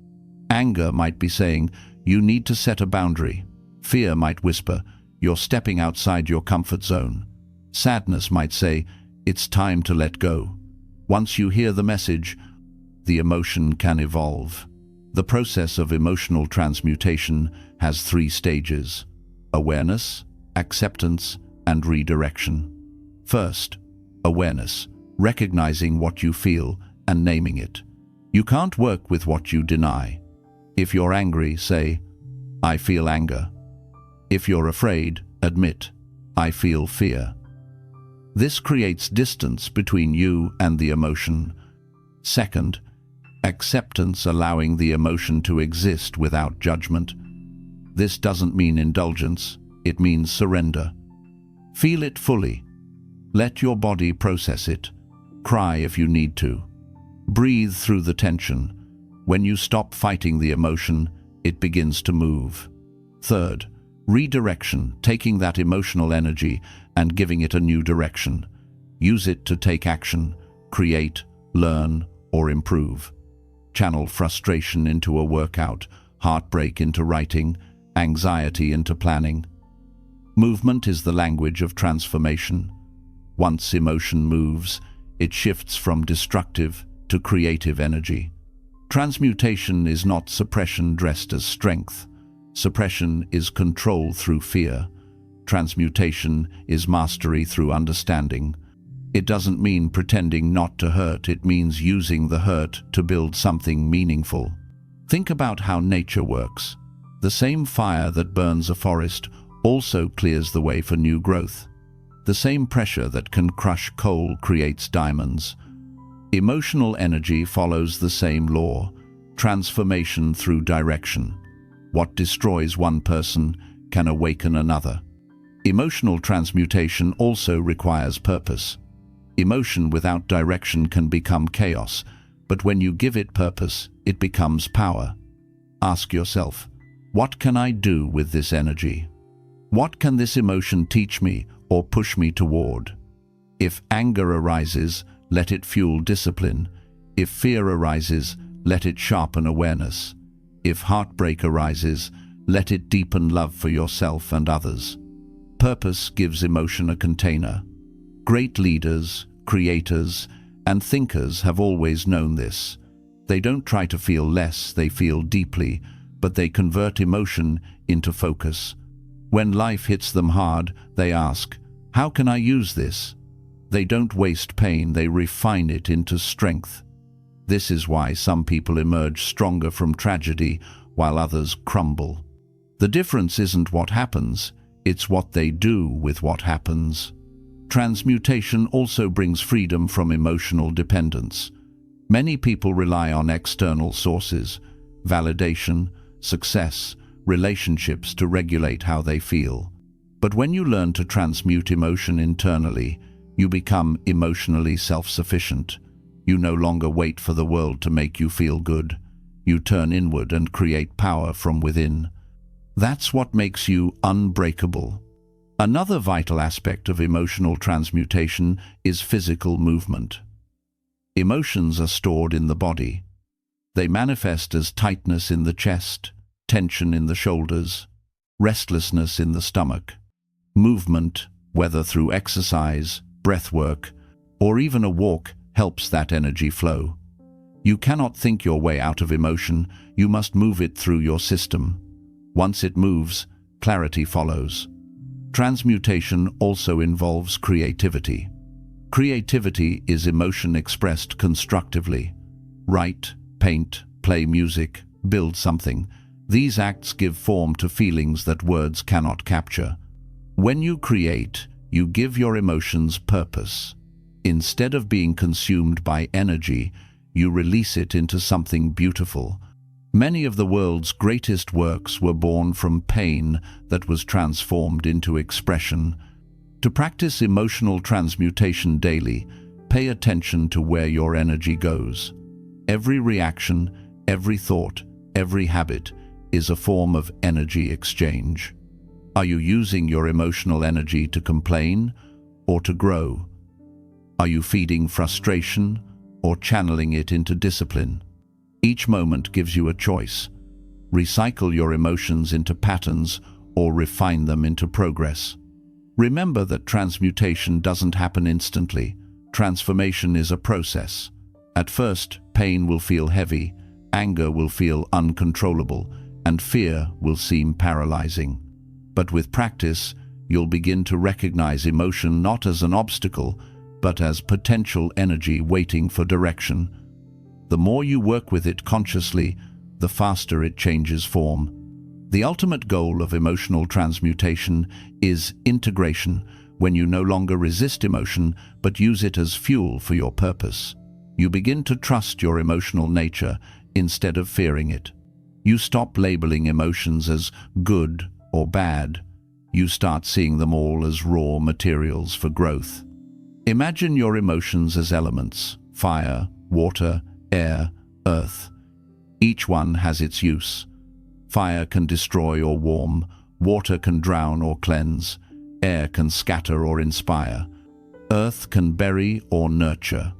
Anger might be saying, you need to set a boundary. Fear might whisper, you're stepping outside your comfort zone. Sadness might say, it's time to let go. Once you hear the message, the emotion can evolve. The process of emotional transmutation has 3 stages: awareness, acceptance, and redirection. First, awareness, recognizing what you feel and naming it. You can't work with what you deny. If you're angry, say, I feel anger. If you're afraid, admit, I feel fear. This creates distance between you and the emotion. Second, acceptance, allowing the emotion to exist without judgment. This doesn't mean indulgence, it means surrender. Feel it fully. Let your body process it. Cry if you need to. Breathe through the tension. When you stop fighting the emotion, it begins to move. Third, redirection, taking that emotional energy and giving it a new direction. Use it to take action, create, learn, or improve. Channel frustration into a workout, heartbreak into writing, anxiety into planning. Movement is the language of transformation. Once emotion moves, it shifts from destructive to creative energy. Transmutation is not suppression dressed as strength. Suppression is control through fear. Transmutation is mastery through understanding. It doesn't mean pretending not to hurt, it means using the hurt to build something meaningful. Think about how nature works. The same fire that burns a forest also clears the way for new growth. The same pressure that can crush coal creates diamonds. Emotional energy follows the same law, transformation through direction. What destroys one person can awaken another. Emotional transmutation also requires purpose. Emotion without direction can become chaos, but when you give it purpose, it becomes power. Ask yourself, what can I do with this energy? What can this emotion teach me or push me toward? If anger arises, let it fuel discipline. If fear arises, let it sharpen awareness. If heartbreak arises, let it deepen love for yourself and others. Purpose gives emotion a container. Great leaders, creators, and thinkers have always known this. They don't try to feel less, they feel deeply, but they convert emotion into focus. When life hits them hard, they ask, how can I use this? They don't waste pain, they refine it into strength. This is why some people emerge stronger from tragedy while others crumble. The difference isn't what happens, it's what they do with what happens. Transmutation also brings freedom from emotional dependence. Many people rely on external sources, validation, success, relationships to regulate how they feel. But when you learn to transmute emotion internally, you become emotionally self-sufficient. You no longer wait for the world to make you feel good. You turn inward and create power from within. That's what makes you unbreakable. Another vital aspect of emotional transmutation is physical movement. Emotions are stored in the body. They manifest as tightness in the chest, tension in the shoulders, restlessness in the stomach. Movement, whether through exercise, breath work, or even a walk, helps that energy flow. You cannot think your way out of emotion, you must move it through your system. Once it moves, clarity follows. Transmutation also involves creativity. Creativity is emotion expressed constructively. Write, paint, play music, build something. These acts give form to feelings that words cannot capture. When you create, you give your emotions purpose. Instead of being consumed by energy, you release it into something beautiful. Many of the world's greatest works were born from pain that was transformed into expression. To practice emotional transmutation daily, pay attention to where your energy goes. Every reaction, every thought, every habit is a form of energy exchange. Are you using your emotional energy to complain or to grow? Are you feeding frustration or channeling it into discipline? Each moment gives you a choice. Recycle your emotions into patterns or refine them into progress. Remember that transmutation doesn't happen instantly. Transformation is a process. At first, pain will feel heavy, anger will feel uncontrollable, and fear will seem paralyzing. But with practice, you'll begin to recognize emotion not as an obstacle, but as potential energy waiting for direction. The more you work with it consciously, the faster it changes form. The ultimate goal of emotional transmutation is integration, when you no longer resist emotion, but use it as fuel for your purpose. You begin to trust your emotional nature instead of fearing it. You stop labeling emotions as good or bad. You start seeing them all as raw materials for growth. Imagine your emotions as elements: fire, water, air, earth. Each one has its use. Fire can destroy or warm, water can drown or cleanse, air can scatter or inspire, earth can bury or nurture.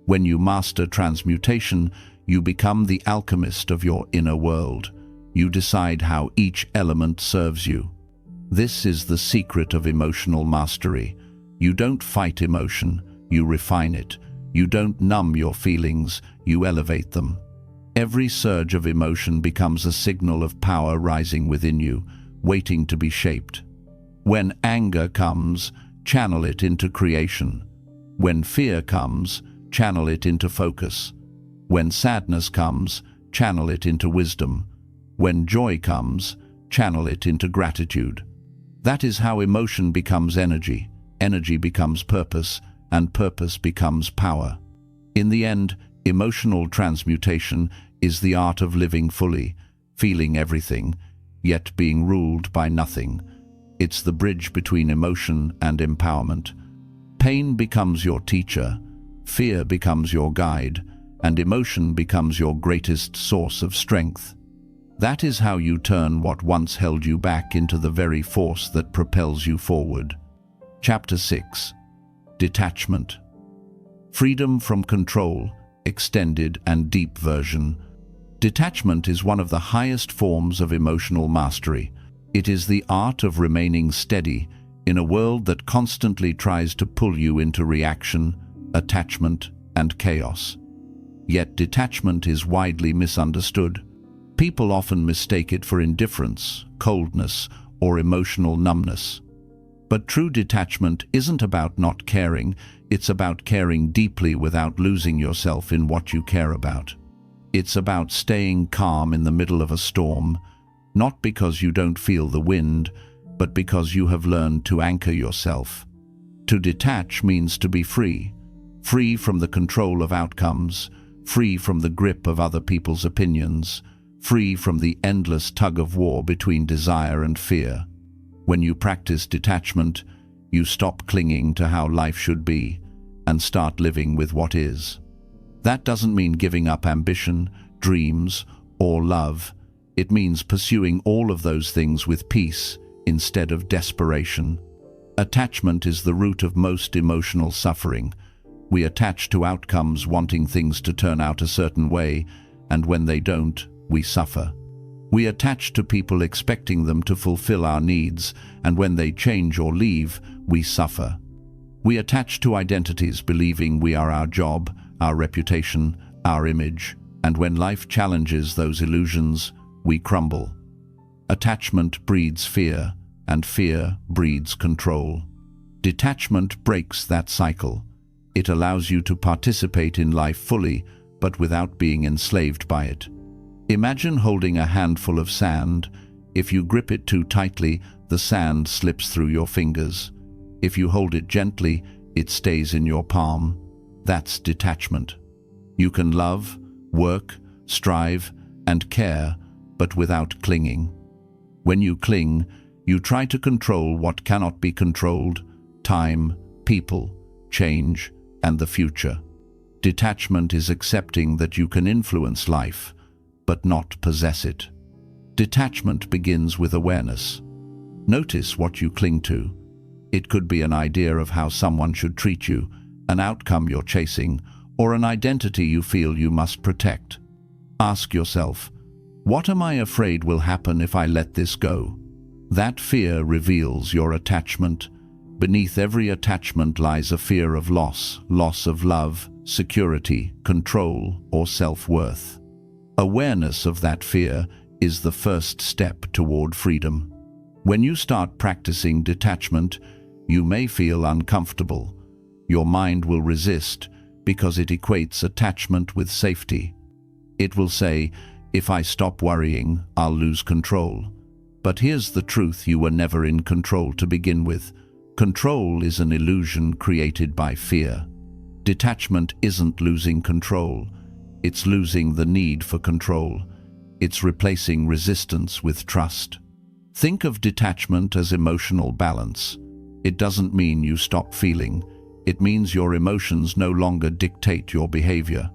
When you master transmutation, you become the alchemist of your inner world. You decide how each element serves you. This is the secret of emotional mastery. You don't fight emotion, you refine it. You don't numb your feelings, you elevate them. Every surge of emotion becomes a signal of power rising within you, waiting to be shaped. When anger comes, channel it into creation. When fear comes, channel it into focus. When sadness comes, channel it into wisdom. When joy comes, channel it into gratitude. That is how emotion becomes energy, energy becomes purpose, and purpose becomes power. In the end, emotional transmutation is the art of living fully, feeling everything, yet being ruled by nothing. It's the bridge between emotion and empowerment. Pain becomes your teacher, fear becomes your guide, and emotion becomes your greatest source of strength. That is how you turn what once held you back into the very force that propels you forward. Chapter 6. Detachment. Freedom from control, extended and deep version. Detachment is one of the highest forms of emotional mastery. It is the art of remaining steady in a world that constantly tries to pull you into reaction, attachment, and chaos. Yet detachment is widely misunderstood. People often mistake it for indifference, coldness, or emotional numbness. But true detachment isn't about not caring, it's about caring deeply without losing yourself in what you care about. It's about staying calm in the middle of a storm, not because you don't feel the wind, but because you have learned to anchor yourself. To detach means to be free, free from the control of outcomes, free from the grip of other people's opinions, free from the endless tug-of-war between desire and fear. When you practice detachment, you stop clinging to how life should be and start living with what is. That doesn't mean giving up ambition, dreams, or love. It means pursuing all of those things with peace instead of desperation. Attachment is the root of most emotional suffering. We attach to outcomes, wanting things to turn out a certain way, and when they don't, we suffer. We attach to people expecting them to fulfill our needs, and when they change or leave, we suffer. We attach to identities, believing we are our job, our reputation, our image, and when life challenges those illusions, we crumble. Attachment breeds fear, and fear breeds control. Detachment breaks that cycle. It allows you to participate in life fully, but without being enslaved by it. Imagine holding a handful of sand. If you grip it too tightly, the sand slips through your fingers. If you hold it gently, it stays in your palm. That's detachment. You can love, work, strive, and care, but without clinging. When you cling, you try to control what cannot be controlled: time, people, change, and the future. Detachment is accepting that you can influence life, but not possess it. Detachment begins with awareness. Notice what you cling to. It could be an idea of how someone should treat you, an outcome you're chasing, or an identity you feel you must protect. Ask yourself, what am I afraid will happen if I let this go? That fear reveals your attachment. Beneath every attachment lies a fear of loss of love, security, control, or self-worth. Awareness of that fear is the first step toward freedom. When you start practicing detachment, you may feel uncomfortable. Your mind will resist because it equates attachment with safety. It will say, if I stop worrying, I'll lose control. But here's the truth: you were never in control to begin with. Control is an illusion created by fear. Detachment isn't losing control. It's losing the need for control. It's replacing resistance with trust. Think of detachment as emotional balance. It doesn't mean you stop feeling. It means your emotions no longer dictate your behavior.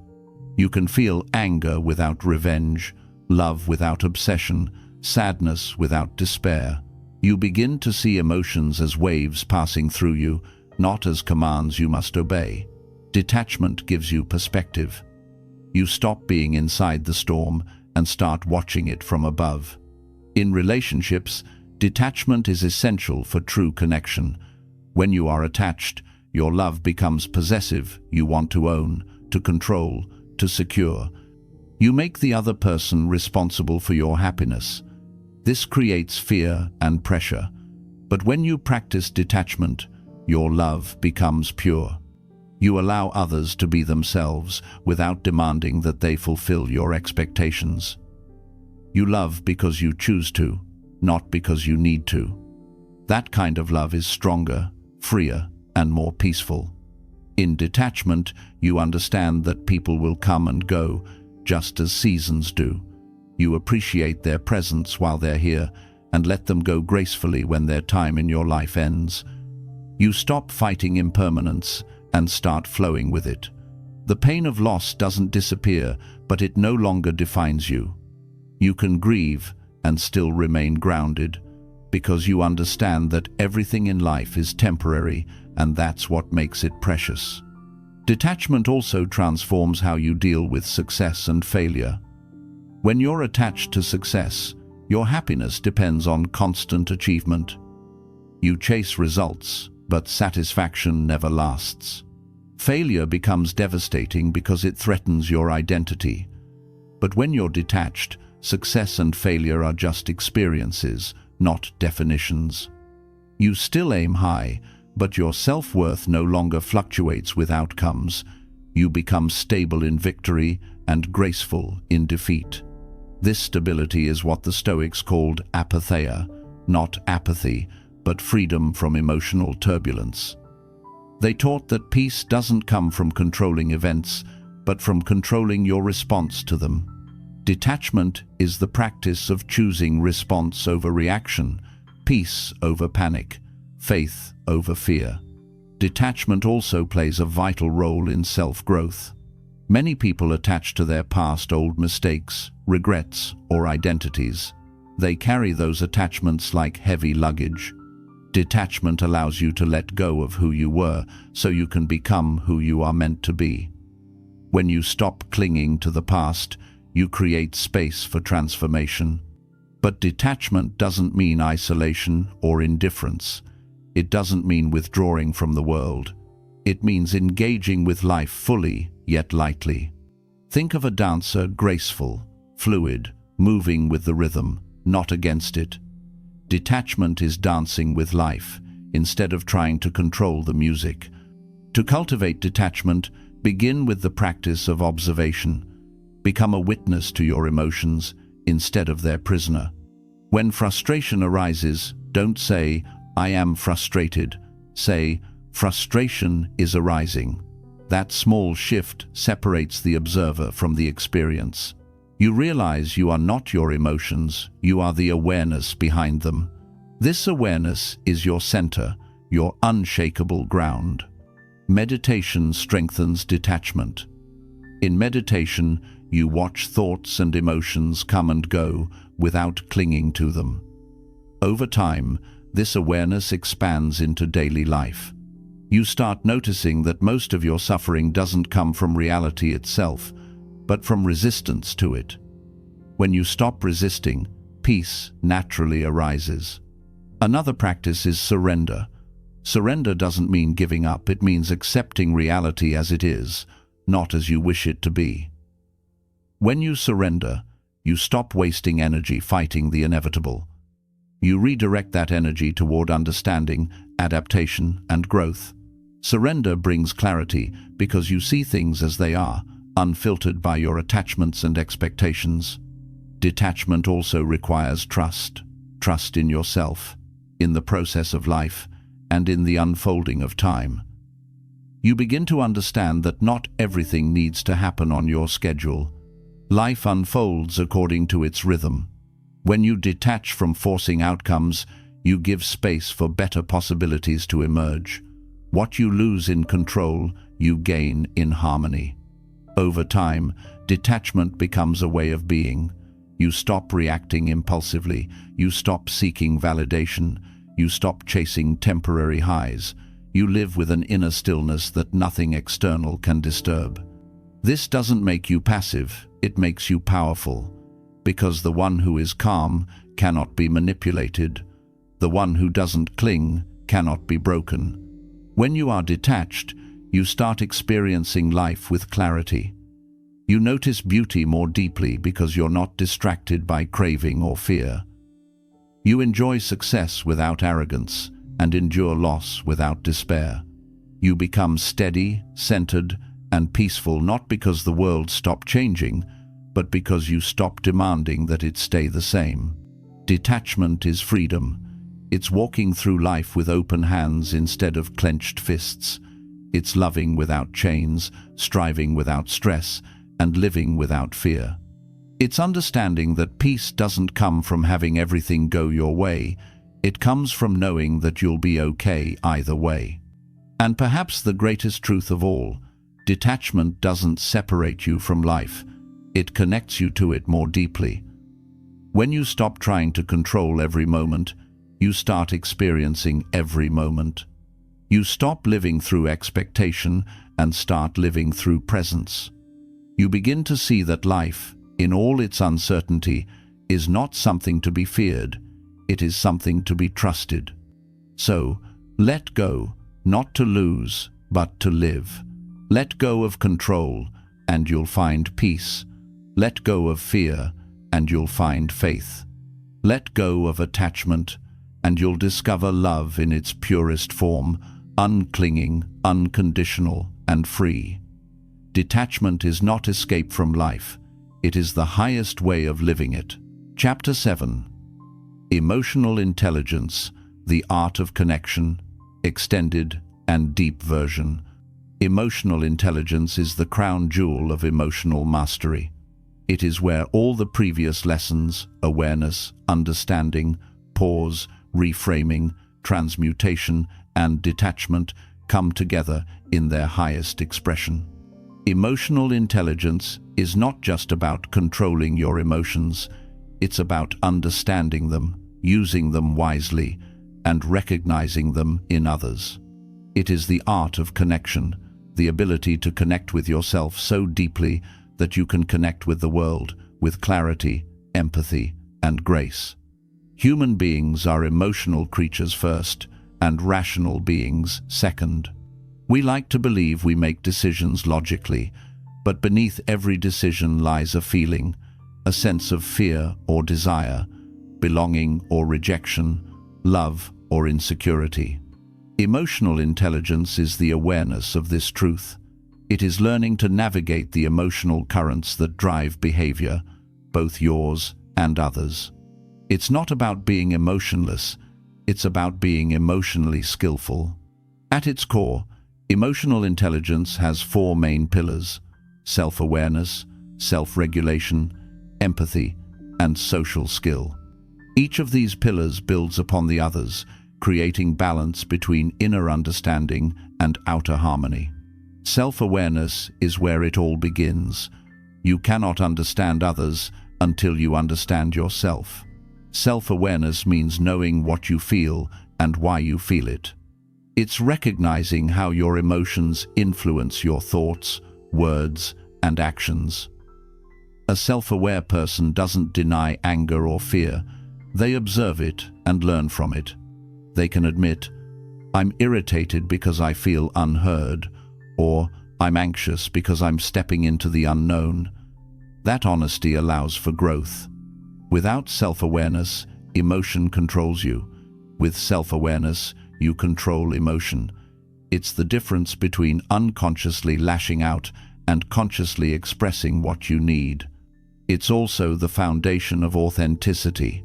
You can feel anger without revenge, love without obsession, sadness without despair. You begin to see emotions as waves passing through you, not as commands you must obey. Detachment gives you perspective. You stop being inside the storm and start watching it from above. In relationships, detachment is essential for true connection. When you are attached, your love becomes possessive. You want to own, to control, to secure. You make the other person responsible for your happiness. This creates fear and pressure. But when you practice detachment, your love becomes pure. You allow others to be themselves without demanding that they fulfill your expectations. You love because you choose to, not because you need to. That kind of love is stronger, freer, and more peaceful. In detachment, you understand that people will come and go, just as seasons do. You appreciate their presence while they're here and let them go gracefully when their time in your life ends. You stop fighting impermanence and start flowing with it. The pain of loss doesn't disappear, but it no longer defines you. You can grieve and still remain grounded, because you understand that everything in life is temporary, and that's what makes it precious. Detachment also transforms how you deal with success and failure. When you're attached to success, your happiness depends on constant achievement. You chase results, but satisfaction never lasts. Failure becomes devastating because it threatens your identity. But when you're detached, success and failure are just experiences, not definitions. You still aim high, but your self-worth no longer fluctuates with outcomes. You become stable in victory and graceful in defeat. This stability is what the Stoics called apatheia, not apathy, but freedom from emotional turbulence. They taught that peace doesn't come from controlling events, but from controlling your response to them. Detachment is the practice of choosing response over reaction, peace over panic, faith over fear. Detachment also plays a vital role in self-growth. Many people attach to their past old mistakes, regrets, or identities. They carry those attachments like heavy luggage. Detachment allows you to let go of who you were so you can become who you are meant to be. When you stop clinging to the past, you create space for transformation. But detachment doesn't mean isolation or indifference. It doesn't mean withdrawing from the world. It means engaging with life fully, yet lightly. Think of a dancer, graceful, fluid, moving with the rhythm, not against it. Detachment is dancing with life, instead of trying to control the music. To cultivate detachment, begin with the practice of observation. Become a witness to your emotions instead of their prisoner. When frustration arises, don't say, "I am frustrated." Say, "Frustration is arising." That small shift separates the observer from the experience. You realize you are not your emotions, you are the awareness behind them. This awareness is your center, your unshakable ground. Meditation strengthens detachment. In meditation, you watch thoughts and emotions come and go without clinging to them. Over time, this awareness expands into daily life. You start noticing that most of your suffering doesn't come from reality itself, but from resistance to it. When you stop resisting, peace naturally arises. Another practice is surrender. Surrender doesn't mean giving up, it means accepting reality as it is, not as you wish it to be. When you surrender, you stop wasting energy fighting the inevitable. You redirect that energy toward understanding, adaptation, and growth. Surrender brings clarity because you see things as they are, unfiltered by your attachments and expectations. Detachment also requires trust. Trust in yourself, in the process of life, and in the unfolding of time. You begin to understand that not everything needs to happen on your schedule. Life unfolds according to its rhythm. When you detach from forcing outcomes, you give space for better possibilities to emerge. What you lose in control, you gain in harmony. Over time, detachment becomes a way of being. You stop reacting impulsively, you stop seeking validation, you stop chasing temporary highs. You live with an inner stillness that nothing external can disturb. This doesn't make you passive, it makes you powerful. Because the one who is calm cannot be manipulated. The one who doesn't cling cannot be broken. When you are detached, you start experiencing life with clarity. You notice beauty more deeply because you're not distracted by craving or fear. You enjoy success without arrogance and endure loss without despair. You become steady, centered, and peaceful not because the world stopped changing, but because you stop demanding that it stay the same. Detachment is freedom. It's walking through life with open hands instead of clenched fists. It's loving without chains, striving without stress, and living without fear. It's understanding that peace doesn't come from having everything go your way. It comes from knowing that you'll be okay either way. And perhaps the greatest truth of all, detachment doesn't separate you from life. It connects you to it more deeply. When you stop trying to control every moment, you start experiencing every moment. You stop living through expectation and start living through presence. You begin to see that life, in all its uncertainty, is not something to be feared. It is something to be trusted. So, let go, not to lose, but to live. Let go of control, and you'll find peace. Let go of fear, and you'll find faith. Let go of attachment, and you'll discover love in its purest form, unclinging, unconditional, and free. Detachment is not escape from life. It is the highest way of living it. Chapter 7. Emotional Intelligence, the Art of Connection, Extended and Deep Version. Emotional intelligence is the crown jewel of emotional mastery. It is where all the previous lessons, awareness, understanding, pause, reframing, transmutation, and detachment come together in their highest expression. Emotional intelligence is not just about controlling your emotions, it's about understanding them, using them wisely, and recognizing them in others. It is the art of connection, the ability to connect with yourself so deeply that you can connect with the world with clarity, empathy, and grace. Human beings are emotional creatures first, and rational beings second. We like to believe we make decisions logically, but beneath every decision lies a feeling, a sense of fear or desire, belonging or rejection, love or insecurity. Emotional intelligence is the awareness of this truth. It is learning to navigate the emotional currents that drive behavior, both yours and others. It's not about being emotionless, it's about being emotionally skillful. At its core, emotional intelligence has four main pillars: self-awareness, self-regulation, empathy, and social skill. Each of these pillars builds upon the others, creating balance between inner understanding and outer harmony. Self-awareness is where it all begins. You cannot understand others until you understand yourself. Self-awareness means knowing what you feel and why you feel it. It's recognizing how your emotions influence your thoughts, words, and actions. A self-aware person doesn't deny anger or fear. They observe it and learn from it. They can admit, "I'm irritated because I feel unheard," or "I'm anxious because I'm stepping into the unknown." That honesty allows for growth. Without self-awareness, emotion controls you. With self-awareness, you control emotion. It's the difference between unconsciously lashing out and consciously expressing what you need. It's also the foundation of authenticity.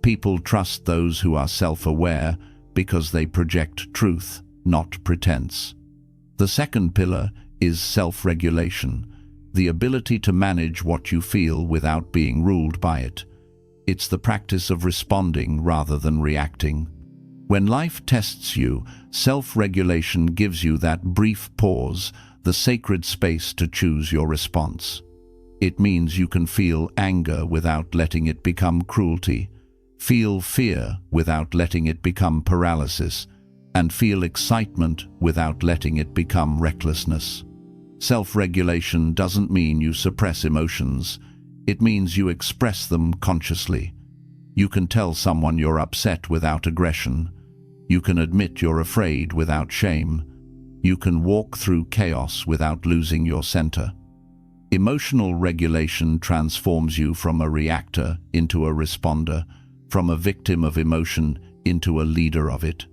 People trust those who are self-aware because they project truth, not pretense. The second pillar is self-regulation, the ability to manage what you feel without being ruled by it. It's the practice of responding rather than reacting. When life tests you, self-regulation gives you that brief pause, the sacred space to choose your response. It means you can feel anger without letting it become cruelty, feel fear without letting it become paralysis, and feel excitement without letting it become recklessness. Self-regulation doesn't mean you suppress emotions. It means you express them consciously. You can tell someone you're upset without aggression. You can admit you're afraid without shame. You can walk through chaos without losing your center. Emotional regulation transforms you from a reactor into a responder, from a victim of emotion into a leader of it.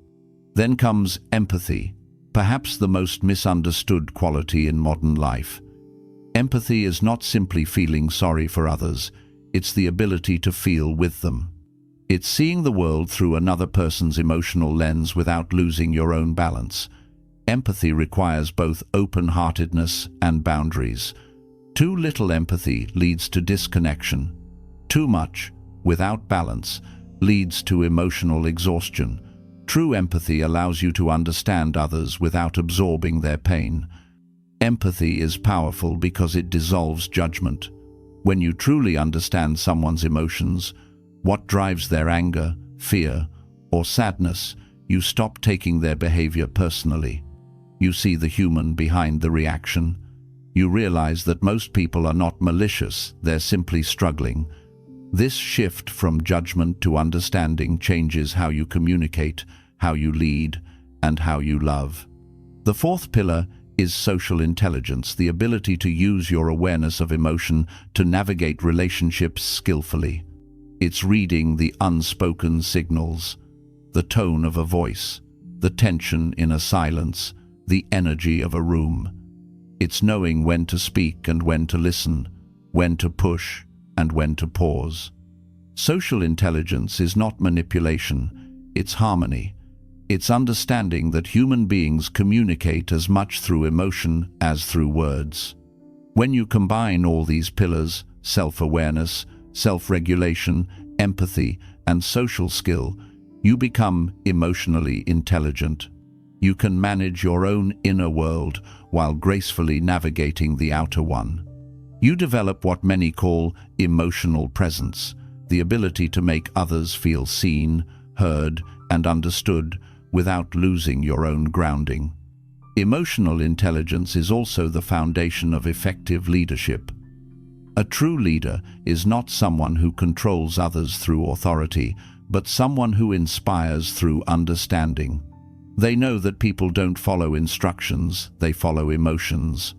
Then comes empathy, perhaps the most misunderstood quality in modern life. Empathy is not simply feeling sorry for others, it's the ability to feel with them. It's seeing the world through another person's emotional lens without losing your own balance. Empathy requires both open-heartedness and boundaries. Too little empathy leads to disconnection. Too much, without balance, leads to emotional exhaustion. True empathy allows you to understand others without absorbing their pain. Empathy is powerful because it dissolves judgment. When you truly understand someone's emotions, what drives their anger, fear, or sadness, you stop taking their behavior personally. You see the human behind the reaction. You realize that most people are not malicious, they're simply struggling. This shift from judgment to understanding changes how you communicate, how you lead, and how you love. The fourth pillar is social intelligence, the ability to use your awareness of emotion to navigate relationships skillfully. It's reading the unspoken signals. the tone of a voice, the tension in a silence, the energy of a room. It's knowing when to speak and when to listen, when to push and when to pause. Social intelligence is not manipulation, it's harmony. It's understanding that human beings communicate as much through emotion as through words. When you combine all these pillars, self-awareness, self-regulation, empathy, and social skill, you become emotionally intelligent. You can manage your own inner world while gracefully navigating the outer one. You develop what many call emotional presence, the ability to make others feel seen, heard, and understood without losing your own grounding. Emotional intelligence is also the foundation of effective leadership. A true leader is not someone who controls others through authority, but someone who inspires through understanding. They know that people don't follow instructions, they follow emotions.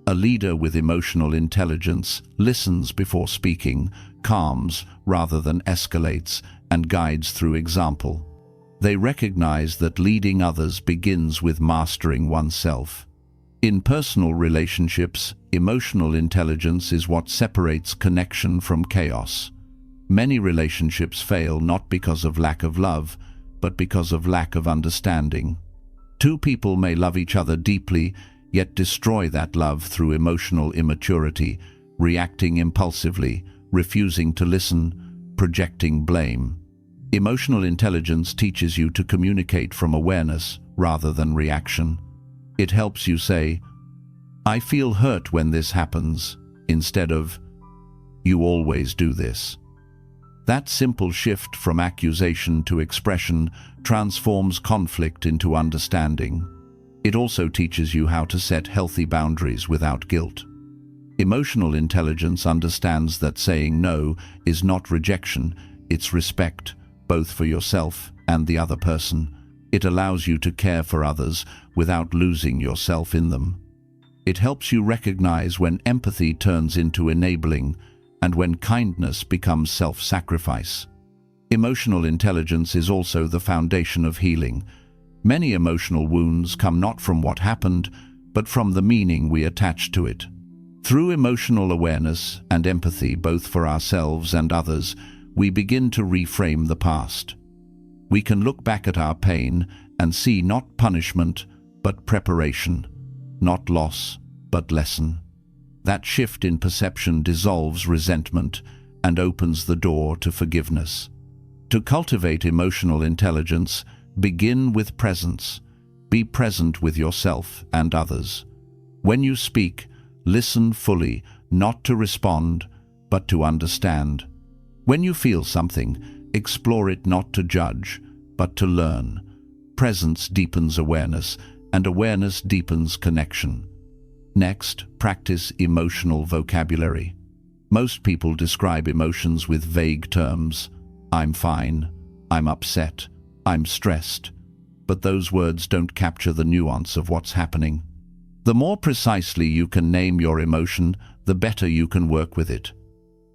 A leader with emotional intelligence listens before speaking, calms rather than escalates, and guides through example. They recognize that leading others begins with mastering oneself. In personal relationships, emotional intelligence is what separates connection from chaos. Many relationships fail not because of lack of love, but because of lack of understanding. Two people may love each other deeply, yet destroy that love through emotional immaturity, reacting impulsively, refusing to listen, projecting blame. Emotional intelligence teaches you to communicate from awareness rather than reaction. It helps you say, "I feel hurt when this happens," instead of, "You always do this." That simple shift from accusation to expression transforms conflict into understanding. It also teaches you how to set healthy boundaries without guilt. Emotional intelligence understands that saying no is not rejection, it's respect, both for yourself and the other person. It allows you to care for others without losing yourself in them. It helps you recognize when empathy turns into enabling and when kindness becomes self-sacrifice. Emotional intelligence is also the foundation of healing. Many emotional wounds come not from what happened, but from the meaning we attach to it. Through emotional awareness and empathy, both for ourselves and others, we begin to reframe the past. We can look back at our pain and see not punishment, but preparation, not loss, but lesson. That shift in perception dissolves resentment and opens the door to forgiveness. To cultivate emotional intelligence, begin with presence. Be present with yourself and others. When you speak, listen fully, not to respond, but to understand. When you feel something, explore it not to judge, but to learn. Presence deepens awareness, and awareness deepens connection. Next, practice emotional vocabulary. Most people describe emotions with vague terms. I'm fine, I'm upset, I'm stressed. But those words don't capture the nuance of what's happening. The more precisely you can name your emotion, the better you can work with it.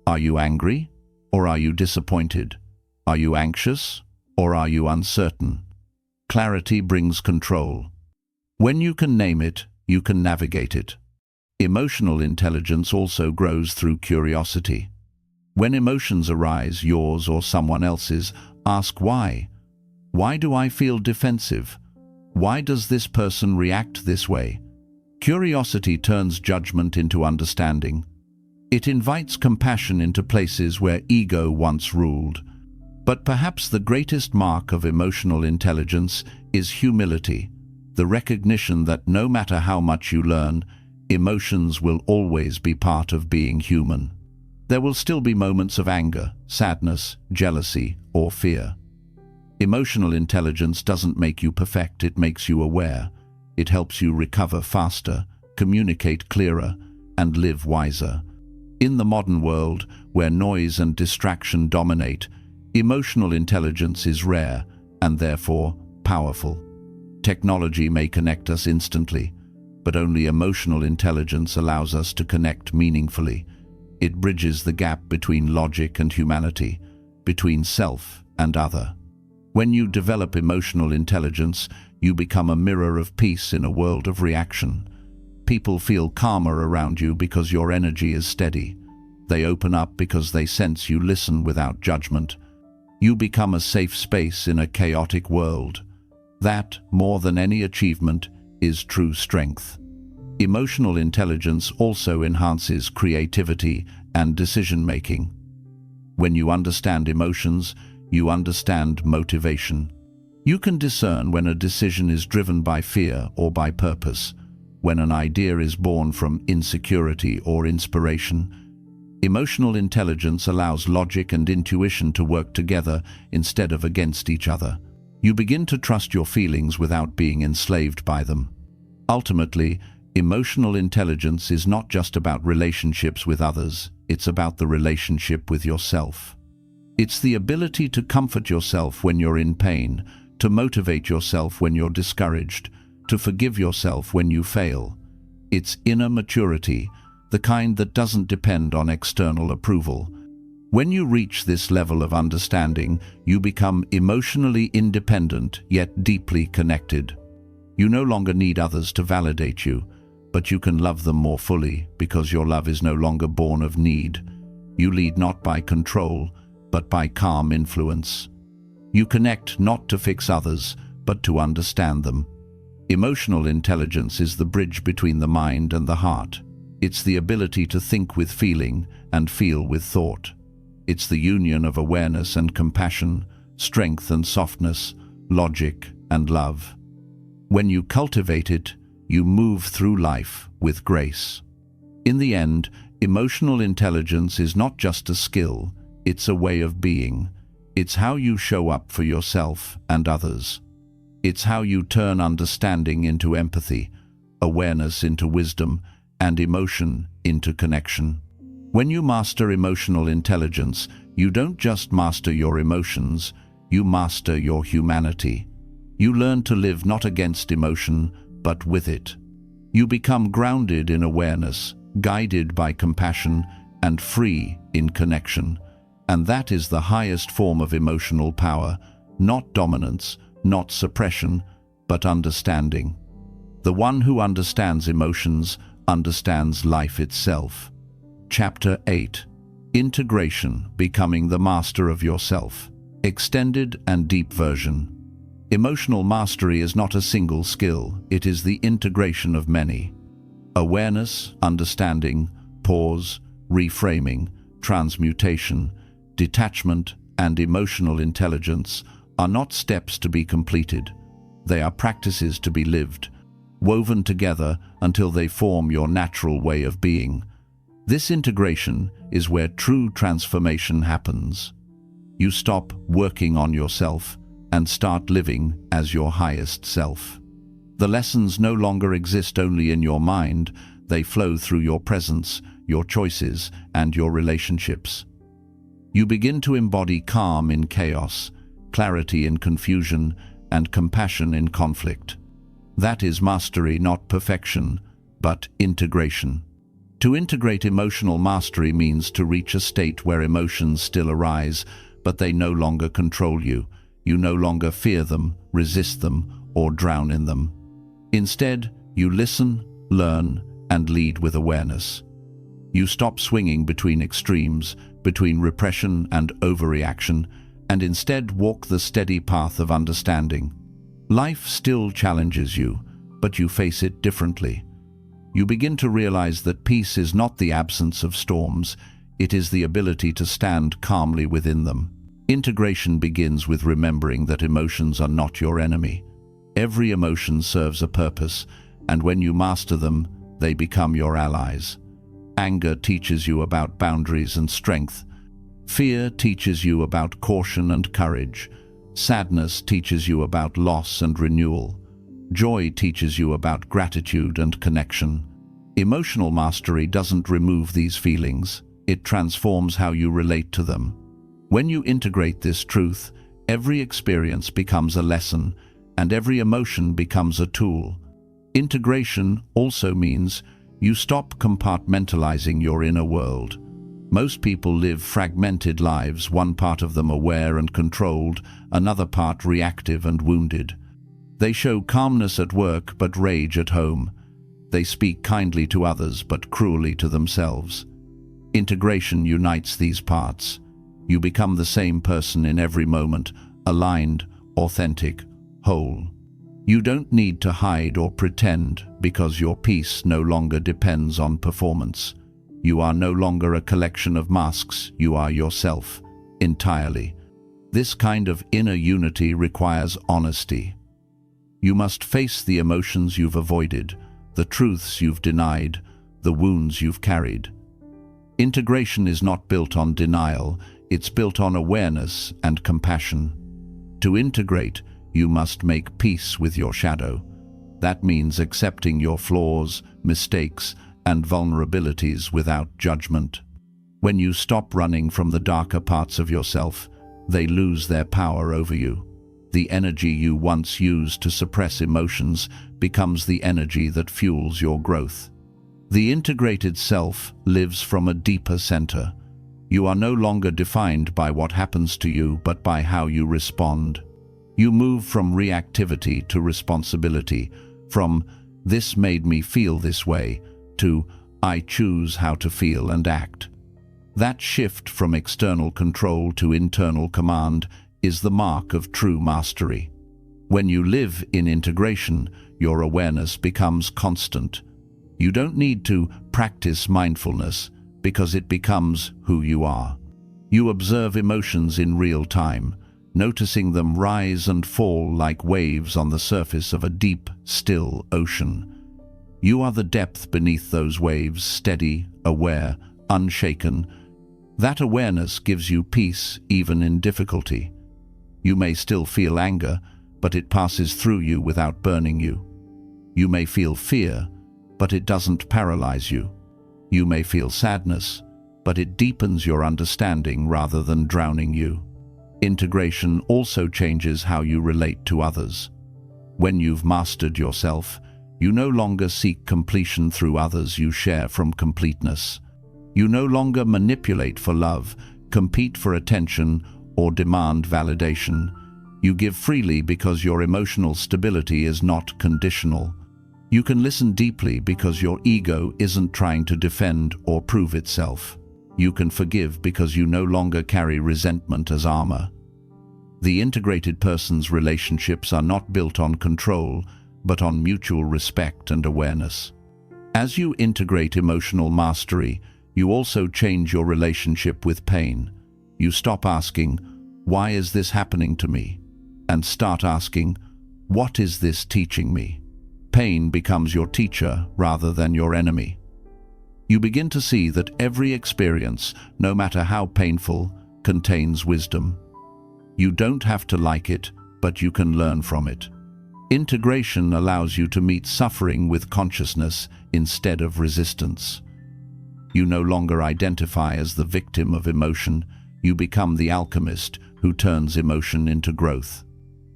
Are you angry? Or are you disappointed? Are you anxious? Or are you uncertain? Clarity brings control. When you can name it, you can navigate it. Emotional intelligence also grows through curiosity. When emotions arise, yours or someone else's, ask why. Why do I feel defensive? Why does this person react this way? Curiosity turns judgment into understanding. It invites compassion into places where ego once ruled. But perhaps the greatest mark of emotional intelligence is humility, the recognition that no matter how much you learn, emotions will always be part of being human. There will still be moments of anger, sadness, jealousy, or fear. Emotional intelligence doesn't make you perfect, it makes you aware. It helps you recover faster, communicate clearer, and live wiser. In the modern world, where noise and distraction dominate, emotional intelligence is rare and therefore powerful. Technology may connect us instantly, but only emotional intelligence allows us to connect meaningfully. It bridges the gap between logic and humanity, between self and other. When you develop emotional intelligence, you become a mirror of peace in a world of reaction. People feel calmer around you because your energy is steady. They open up because they sense you listen without judgment. You become a safe space in a chaotic world. That, more than any achievement, is true strength. Emotional intelligence also enhances creativity and decision-making. When you understand emotions, you understand motivation. You can discern when a decision is driven by fear or by purpose, when an idea is born from insecurity or inspiration. Emotional intelligence allows logic and intuition to work together instead of against each other. You begin to trust your feelings without being enslaved by them. Ultimately, emotional intelligence is not just about relationships with others, it's about the relationship with yourself. It's the ability to comfort yourself when you're in pain, to motivate yourself when you're discouraged, to forgive yourself when you fail. It's inner maturity, the kind that doesn't depend on external approval. When you reach this level of understanding, you become emotionally independent yet deeply connected. You no longer need others to validate you, but you can love them more fully because your love is no longer born of need. You lead not by control, but by calm influence. You connect not to fix others, but to understand them. Emotional intelligence is the bridge between the mind and the heart. It's the ability to think with feeling and feel with thought. It's the union of awareness and compassion, strength and softness, logic and love. When you cultivate it, you move through life with grace. In the end, emotional intelligence is not just a skill, it's a way of being. It's how you show up for yourself and others. It's how you turn understanding into empathy, awareness into wisdom, and emotion into connection. When you master emotional intelligence, you don't just master your emotions, you master your humanity. You learn to live not against emotion, but with it. You become grounded in awareness, guided by compassion, and free in connection. And that is the highest form of emotional power, not dominance, not suppression, but understanding. The one who understands emotions understands life itself. Chapter 8. Integration, Becoming the Master of Yourself. Extended and Deep Version. Emotional mastery is not a single skill, it is the integration of many. Awareness, understanding, pause, reframing, transmutation, detachment, and emotional intelligence are not steps to be completed. They are practices to be lived, woven together until they form your natural way of being. This integration is where true transformation happens. You stop working on yourself and start living as your highest self. The lessons no longer exist only in your mind, they flow through your presence, your choices, and your relationships. You begin to embody calm in chaos, clarity in confusion, and compassion in conflict. That is mastery, not perfection, but integration. To integrate emotional mastery means to reach a state where emotions still arise, but they no longer control you. You no longer fear them, resist them, or drown in them. Instead, you listen, learn, and lead with awareness. You stop swinging between extremes, between repression and overreaction, and instead walk the steady path of understanding. Life still challenges you, but you face it differently. You begin to realize that peace is not the absence of storms, it is the ability to stand calmly within them. Integration begins with remembering that emotions are not your enemy. Every emotion serves a purpose, and when you master them, they become your allies. Anger teaches you about boundaries and strength. Fear teaches you about caution and courage. Sadness teaches you about loss and renewal. Joy teaches you about gratitude and connection. Emotional mastery doesn't remove these feelings, it transforms how you relate to them. When you integrate this truth, every experience becomes a lesson, and every emotion becomes a tool. Integration also means you stop compartmentalizing your inner world. Most people live fragmented lives, one part of them aware and controlled, another part reactive and wounded. They show calmness at work but rage at home. They speak kindly to others but cruelly to themselves. Integration unites these parts. You become the same person in every moment, aligned, authentic, whole. You don't need to hide or pretend because your peace no longer depends on performance. You are no longer a collection of masks, you are yourself, entirely. This kind of inner unity requires honesty. You must face the emotions you've avoided, the truths you've denied, the wounds you've carried. Integration is not built on denial, it's built on awareness and compassion. To integrate, you must make peace with your shadow. That means accepting your flaws, mistakes, and vulnerabilities without judgment. When you stop running from the darker parts of yourself, they lose their power over you. The energy you once used to suppress emotions becomes the energy that fuels your growth. The integrated self lives from a deeper center. You are no longer defined by what happens to you, but by how you respond. You move from reactivity to responsibility, from "this made me feel this way" to "I choose how to feel and act." That shift from external control to internal command is the mark of true mastery. When you live in integration, your awareness becomes constant. You don't need to practice mindfulness because it becomes who you are. You observe emotions in real time, noticing them rise and fall like waves on the surface of a deep, still ocean. You are the depth beneath those waves, steady, aware, unshaken. That awareness gives you peace even in difficulty. You may still feel anger, but it passes through you without burning you. You may feel fear, but it doesn't paralyze you. You may feel sadness, but it deepens your understanding rather than drowning you. Integration also changes how you relate to others. When you've mastered yourself, you no longer seek completion through others, you share from completeness. You no longer manipulate for love, compete for attention, or demand validation. You give freely because your emotional stability is not conditional. You can listen deeply because your ego isn't trying to defend or prove itself. You can forgive because you no longer carry resentment as armor. The integrated person's relationships are not built on control, but on mutual respect and awareness. As you integrate emotional mastery, you also change your relationship with pain. You stop asking, "Why is this happening to me?" and start asking, "What is this teaching me?" Pain becomes your teacher rather than your enemy. You begin to see that every experience, no matter how painful, contains wisdom. You don't have to like it, but you can learn from it. Integration allows you to meet suffering with consciousness instead of resistance. You no longer identify as the victim of emotion. You become the alchemist who turns emotion into growth.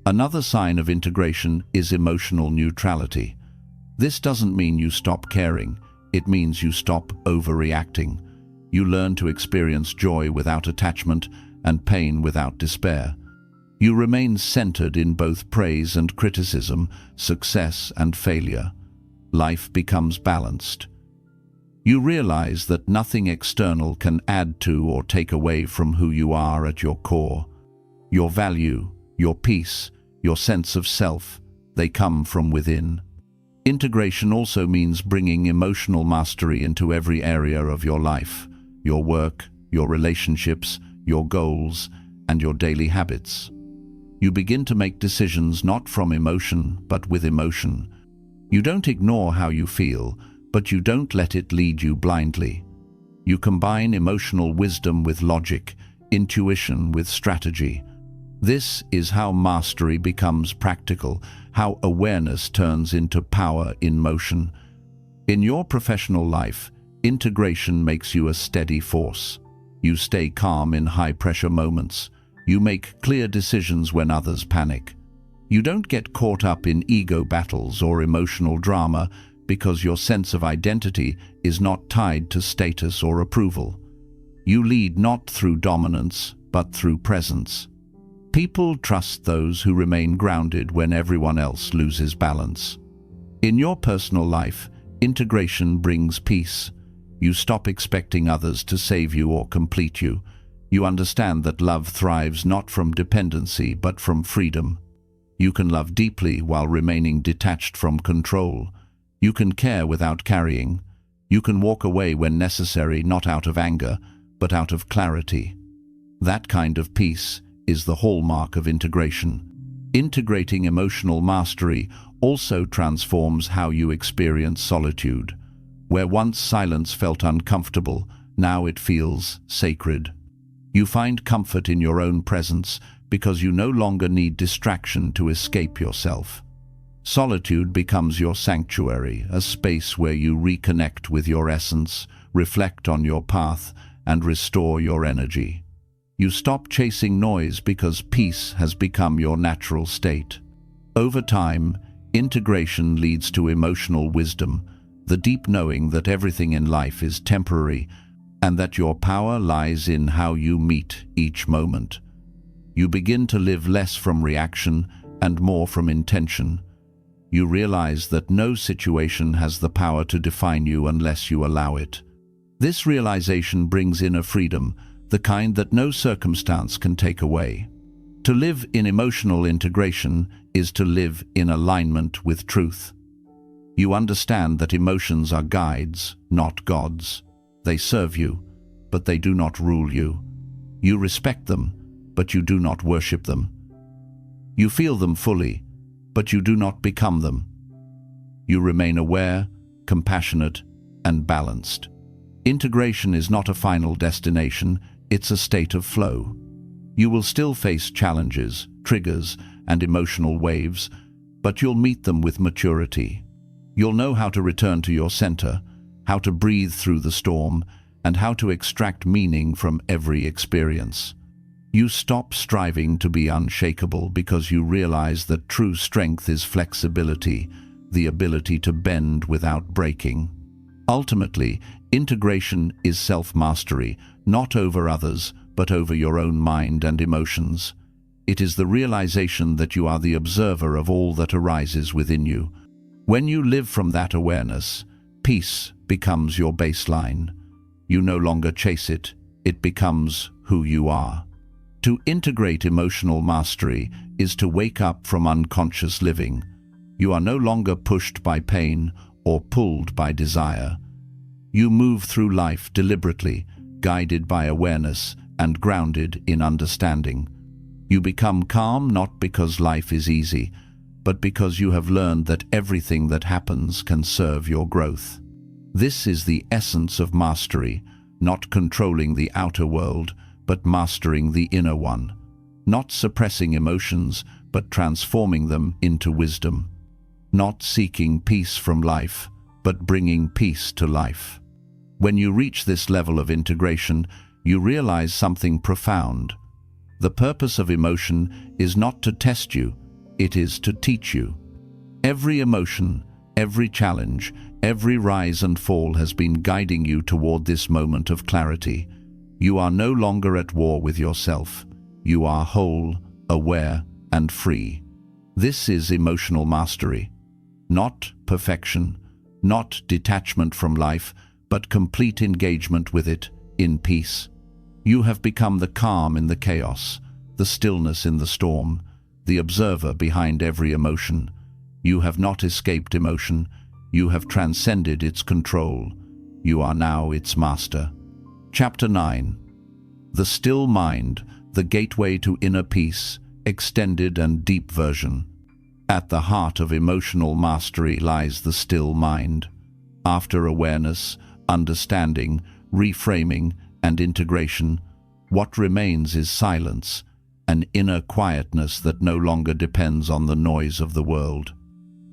Another sign of integration is emotional neutrality. This doesn't mean you stop caring. It means you stop overreacting. You learn to experience joy without attachment and pain without despair. You remain centered in both praise and criticism, success and failure. Life becomes balanced. You realize that nothing external can add to or take away from who you are at your core. Your value, your peace, your sense of self, they come from within. Integration also means bringing emotional mastery into every area of your life, your work, your relationships, your goals, and your daily habits. You begin to make decisions not from emotion, but with emotion. You don't ignore how you feel, but you don't let it lead you blindly. You combine emotional wisdom with logic, intuition with strategy. This is how mastery becomes practical, how awareness turns into power in motion. In your professional life, integration makes you a steady force. You stay calm in high-pressure moments. You make clear decisions when others panic. You don't get caught up in ego battles or emotional drama because your sense of identity is not tied to status or approval. You lead not through dominance, but through presence. People trust those who remain grounded when everyone else loses balance. In your personal life, integration brings peace. You stop expecting others to save you or complete you. You understand that love thrives not from dependency, but from freedom. You can love deeply while remaining detached from control. You can care without carrying. You can walk away when necessary, not out of anger, but out of clarity. That kind of peace is the hallmark of integration. Integrating emotional mastery also transforms how you experience solitude. Where once silence felt uncomfortable, now it feels sacred. You find comfort in your own presence because you no longer need distraction to escape yourself. Solitude becomes your sanctuary, a space where you reconnect with your essence, reflect on your path, and restore your energy. You stop chasing noise because peace has become your natural state. Over time, integration leads to emotional wisdom, the deep knowing that everything in life is temporary and that your power lies in how you meet each moment. You begin to live less from reaction and more from intention. You realize that no situation has the power to define you unless you allow it. This realization brings inner freedom, the kind that no circumstance can take away. To live in emotional integration is to live in alignment with truth. You understand that emotions are guides, not gods. They serve you, but they do not rule you. You respect them, but you do not worship them. You feel them fully, but you do not become them. You remain aware, compassionate, and balanced. Integration is not a final destination, it's a state of flow. You will still face challenges, triggers, and emotional waves, but you'll meet them with maturity. You'll know how to return to your center, how to breathe through the storm, and how to extract meaning from every experience. You stop striving to be unshakable because you realize that true strength is flexibility, the ability to bend without breaking. Ultimately, integration is self-mastery, not over others, but over your own mind and emotions. It is the realization that you are the observer of all that arises within you. When you live from that awareness, peace becomes your baseline. You no longer chase it, it becomes who you are. To integrate emotional mastery is to wake up from unconscious living. You are no longer pushed by pain or pulled by desire. You move through life deliberately, guided by awareness and grounded in understanding. You become calm not because life is easy, but because you have learned that everything that happens can serve your growth. This is the essence of mastery, not controlling the outer world, but mastering the inner one. Not suppressing emotions, but transforming them into wisdom. Not seeking peace from life, but bringing peace to life. When you reach this level of integration, you realize something profound. The purpose of emotion is not to test you, it is to teach you. Every emotion, every challenge, every rise and fall has been guiding you toward this moment of clarity. You are no longer at war with yourself. You are whole, aware, and free. This is emotional mastery. Not perfection, not detachment from life, but complete engagement with it in peace. You have become the calm in the chaos, the stillness in the storm, the observer behind every emotion. You have not escaped emotion. You have transcended its control. You are now its master. Chapter 9. The Still Mind, the Gateway to Inner Peace, Extended and Deep Version. At the heart of emotional mastery lies the still mind. After awareness, understanding, reframing, and integration, what remains is silence, an inner quietness that no longer depends on the noise of the world.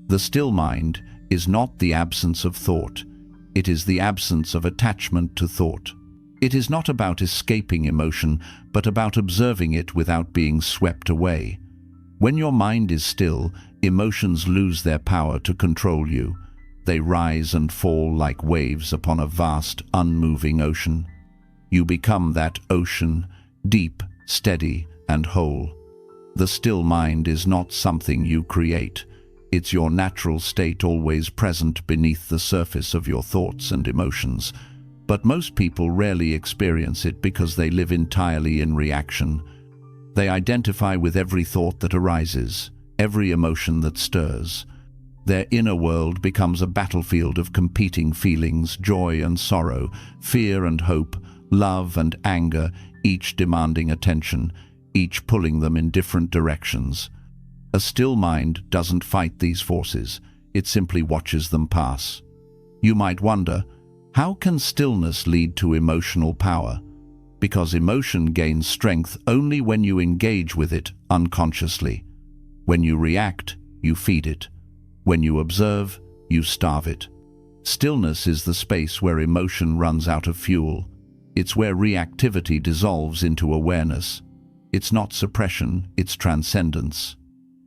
The still mind is not the absence of thought, it is the absence of attachment to thought. It is not about escaping emotion, but about observing it without being swept away. When your mind is still, emotions lose their power to control you. They rise and fall like waves upon a vast, unmoving ocean. You become that ocean, deep, steady, and whole. The still mind is not something you create. It's your natural state, always present beneath the surface of your thoughts and emotions. But most people rarely experience it because they live entirely in reaction. They identify with every thought that arises, every emotion that stirs. Their inner world becomes a battlefield of competing feelings, joy and sorrow, fear and hope, love and anger, each demanding attention, each pulling them in different directions. A still mind doesn't fight these forces, it simply watches them pass. You might wonder, how can stillness lead to emotional power? Because emotion gains strength only when you engage with it unconsciously. When you react, you feed it. When you observe, you starve it. Stillness is the space where emotion runs out of fuel. It's where reactivity dissolves into awareness. It's not suppression, it's transcendence.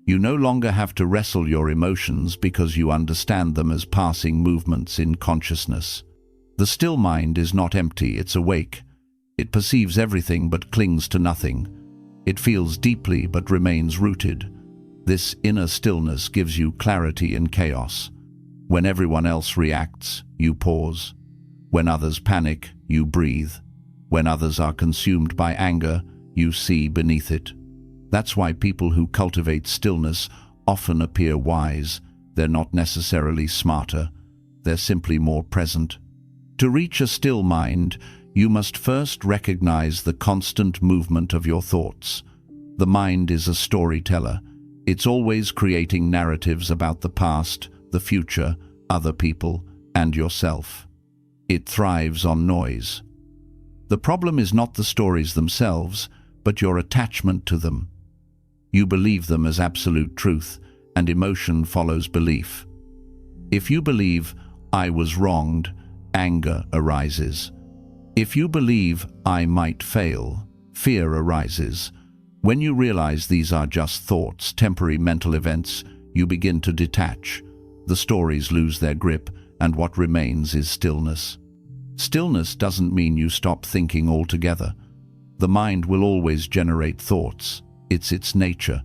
You no longer have to wrestle your emotions because you understand them as passing movements in consciousness. The still mind is not empty, it's awake. It perceives everything but clings to nothing. It feels deeply but remains rooted. This inner stillness gives you clarity in chaos. When everyone else reacts, you pause. When others panic, you breathe. When others are consumed by anger, you see beneath it. That's why people who cultivate stillness often appear wise. They're not necessarily smarter. They're simply more present. To reach a still mind, you must first recognize the constant movement of your thoughts. The mind is a storyteller. It's always creating narratives about the past, the future, other people, and yourself. It thrives on noise. The problem is not the stories themselves, but your attachment to them. You believe them as absolute truth, and emotion follows belief. If you believe, "I was wronged," anger arises. If you believe, "I might fail," fear arises. When you realize these are just thoughts, temporary mental events, you begin to detach. The stories lose their grip, and what remains is stillness. Stillness doesn't mean you stop thinking altogether. The mind will always generate thoughts. It's its nature.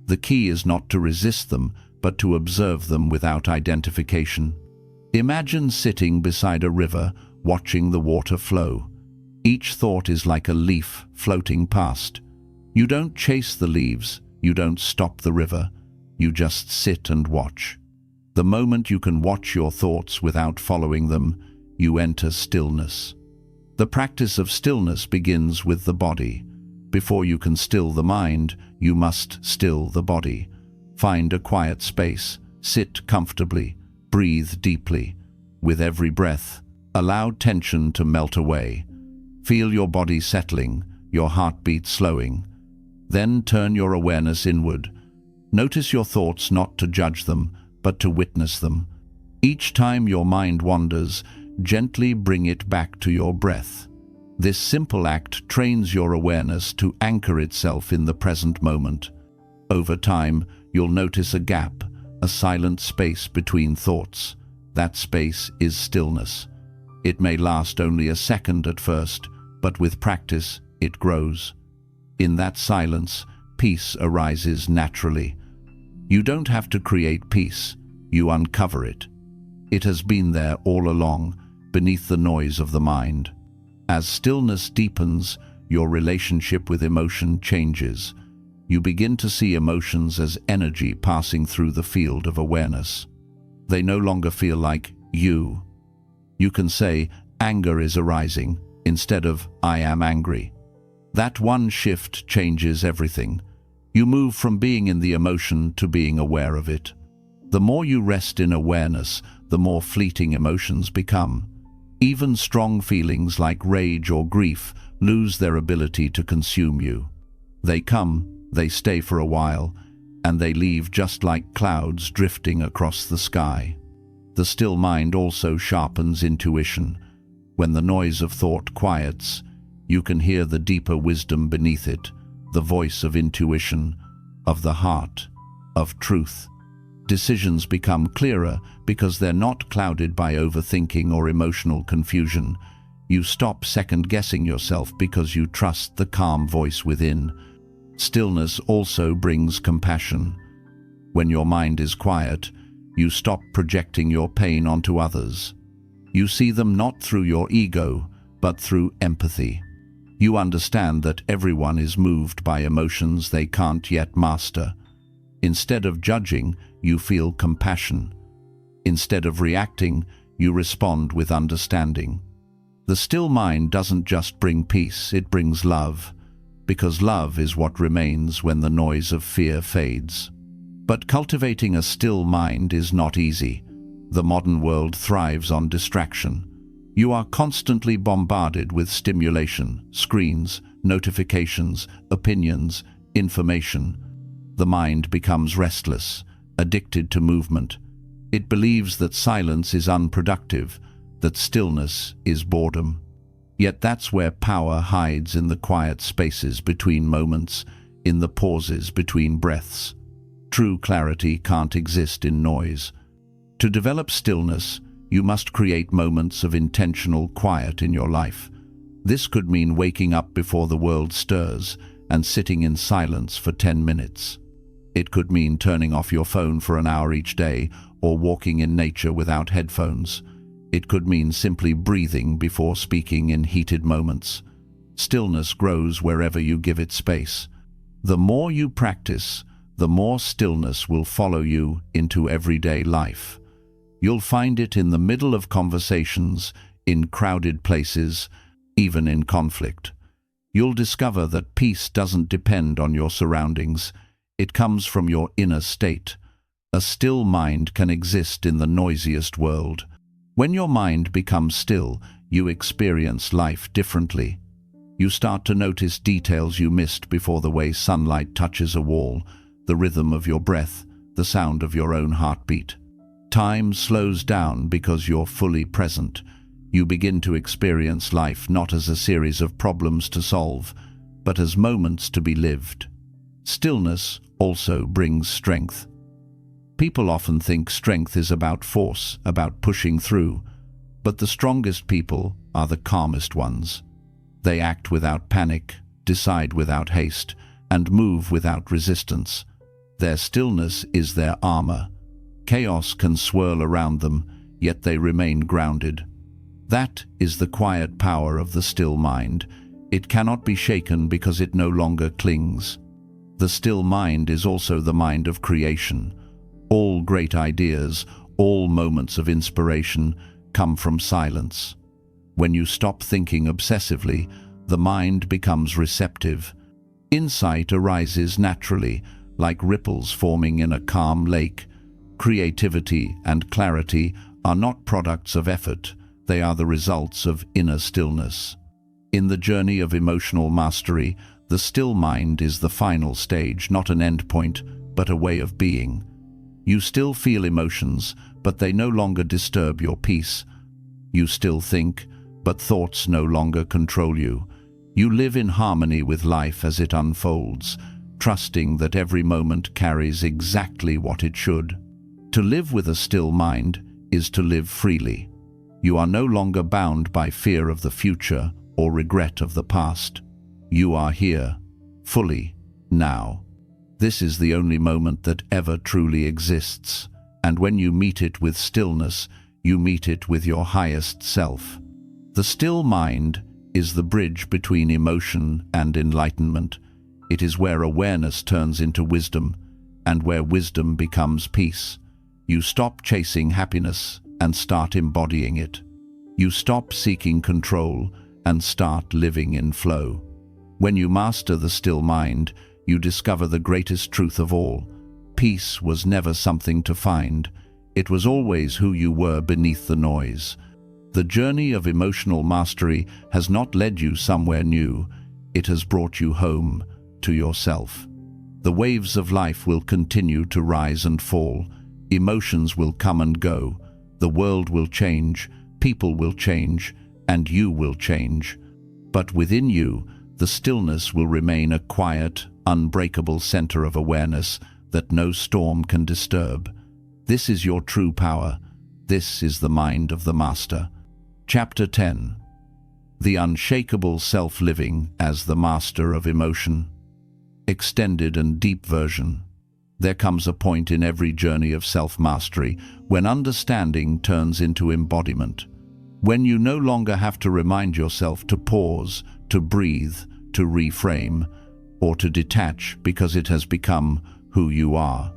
The key is not to resist them, but to observe them without identification. Imagine sitting beside a river, watching the water flow. Each thought is like a leaf floating past. You don't chase the leaves, you don't stop the river, you just sit and watch. The moment you can watch your thoughts without following them, you enter stillness. The practice of stillness begins with the body. Before you can still the mind, you must still the body. Find a quiet space, sit comfortably, breathe deeply. With every breath, allow tension to melt away. Feel your body settling, your heartbeat slowing. Then turn your awareness inward. Notice your thoughts, not to judge them, but to witness them. Each time your mind wanders, gently bring it back to your breath. This simple act trains your awareness to anchor itself in the present moment. Over time, you'll notice a gap, a silent space between thoughts. That space is stillness. It may last only a second at first, but with practice, it grows. In that silence, peace arises naturally. You don't have to create peace, you uncover it. It has been there all along, beneath the noise of the mind. As stillness deepens, your relationship with emotion changes. You begin to see emotions as energy passing through the field of awareness. They no longer feel like you. You can say, "Anger is arising," instead of "I am angry." That one shift changes everything. You move from being in the emotion to being aware of it. The more you rest in awareness, the more fleeting emotions become. Even strong feelings like rage or grief lose their ability to consume you. They come, they stay for a while, and they leave just like clouds drifting across the sky. The still mind also sharpens intuition. When the noise of thought quiets, you can hear the deeper wisdom beneath it, the voice of intuition, of the heart, of truth. Decisions become clearer because they're not clouded by overthinking or emotional confusion. You stop second-guessing yourself because you trust the calm voice within. Stillness also brings compassion. When your mind is quiet, you stop projecting your pain onto others. You see them not through your ego, but through empathy. You understand that everyone is moved by emotions they can't yet master. Instead of judging, you feel compassion. Instead of reacting, you respond with understanding. The still mind doesn't just bring peace, it brings love, because love is what remains when the noise of fear fades. But cultivating a still mind is not easy. The modern world thrives on distraction. You are constantly bombarded with stimulation, screens, notifications, opinions, information. The mind becomes restless, addicted to movement. It believes that silence is unproductive, that stillness is boredom. Yet that's where power hides, in the quiet spaces between moments, in the pauses between breaths. True clarity can't exist in noise. To develop stillness, you must create moments of intentional quiet in your life. This could mean waking up before the world stirs and sitting in silence for 10 minutes. It could mean turning off your phone for an hour each day or walking in nature without headphones. It could mean simply breathing before speaking in heated moments. Stillness grows wherever you give it space. The more you practice, the more stillness will follow you into everyday life. You'll find it in the middle of conversations, in crowded places, even in conflict. You'll discover that peace doesn't depend on your surroundings. It comes from your inner state. A still mind can exist in the noisiest world. When your mind becomes still, you experience life differently. You start to notice details you missed before: the way sunlight touches a wall, the rhythm of your breath, the sound of your own heartbeat. Time slows down because you're fully present. You begin to experience life not as a series of problems to solve, but as moments to be lived. Stillness also brings strength. People often think strength is about force, about pushing through, but the strongest people are the calmest ones. They act without panic, decide without haste, and move without resistance. Their stillness is their armor. Chaos can swirl around them, yet they remain grounded. That is the quiet power of the still mind. It cannot be shaken because it no longer clings. The still mind is also the mind of creation. All great ideas, all moments of inspiration come from silence. When you stop thinking obsessively, the mind becomes receptive. Insight arises naturally, like ripples forming in a calm lake. Creativity and clarity are not products of effort, they are the results of inner stillness. In the journey of emotional mastery, the still mind is the final stage, not an end point, but a way of being. You still feel emotions, but they no longer disturb your peace. You still think, but thoughts no longer control you. You live in harmony with life as it unfolds, trusting that every moment carries exactly what it should. To live with a still mind is to live freely. You are no longer bound by fear of the future or regret of the past. You are here, fully, now. This is the only moment that ever truly exists, and when you meet it with stillness, you meet it with your highest self. The still mind is the bridge between emotion and enlightenment. It is where awareness turns into wisdom, and where wisdom becomes peace. You stop chasing happiness and start embodying it. You stop seeking control and start living in flow. When you master the still mind, you discover the greatest truth of all. Peace was never something to find. It was always who you were beneath the noise. The journey of emotional mastery has not led you somewhere new. It has brought you home, to yourself. The waves of life will continue to rise and fall. Emotions will come and go. The world will change, people will change, and you will change. But within you, the stillness will remain a quiet, unbreakable center of awareness that no storm can disturb. This is your true power. This is the mind of the master. Chapter 10. The unshakable self living as the master of emotion. Extended and deep version. There comes a point in every journey of self-mastery when understanding turns into embodiment. When you no longer have to remind yourself to pause, to breathe, to reframe, or to detach because it has become who you are.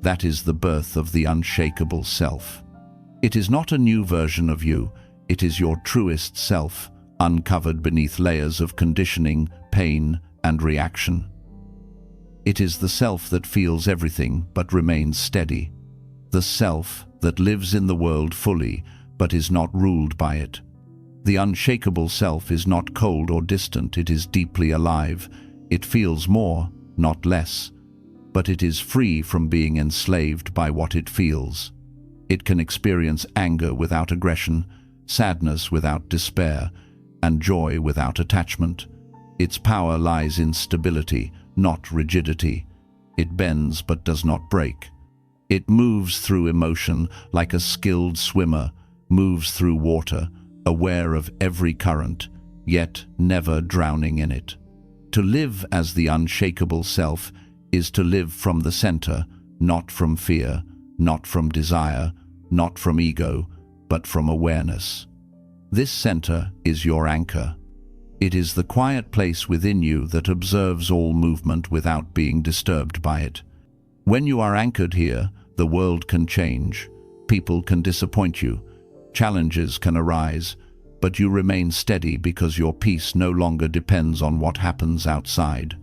That is the birth of the unshakable self. It is not a new version of you, it is your truest self, uncovered beneath layers of conditioning, pain, and reaction. It is the self that feels everything but remains steady. The self that lives in the world fully but is not ruled by it. The unshakable self is not cold or distant, it is deeply alive. It feels more, not less, but it is free from being enslaved by what it feels. It can experience anger without aggression, sadness without despair, and joy without attachment. Its power lies in stability, not rigidity. It bends but does not break. It moves through emotion like a skilled swimmer, moves through water, aware of every current, yet never drowning in it. To live as the unshakable self is to live from the center, not from fear, not from desire, not from ego, but from awareness. This center is your anchor. It is the quiet place within you that observes all movement without being disturbed by it. When you are anchored here, the world can change. People can disappoint you. Challenges can arise, but you remain steady because your peace no longer depends on what happens outside.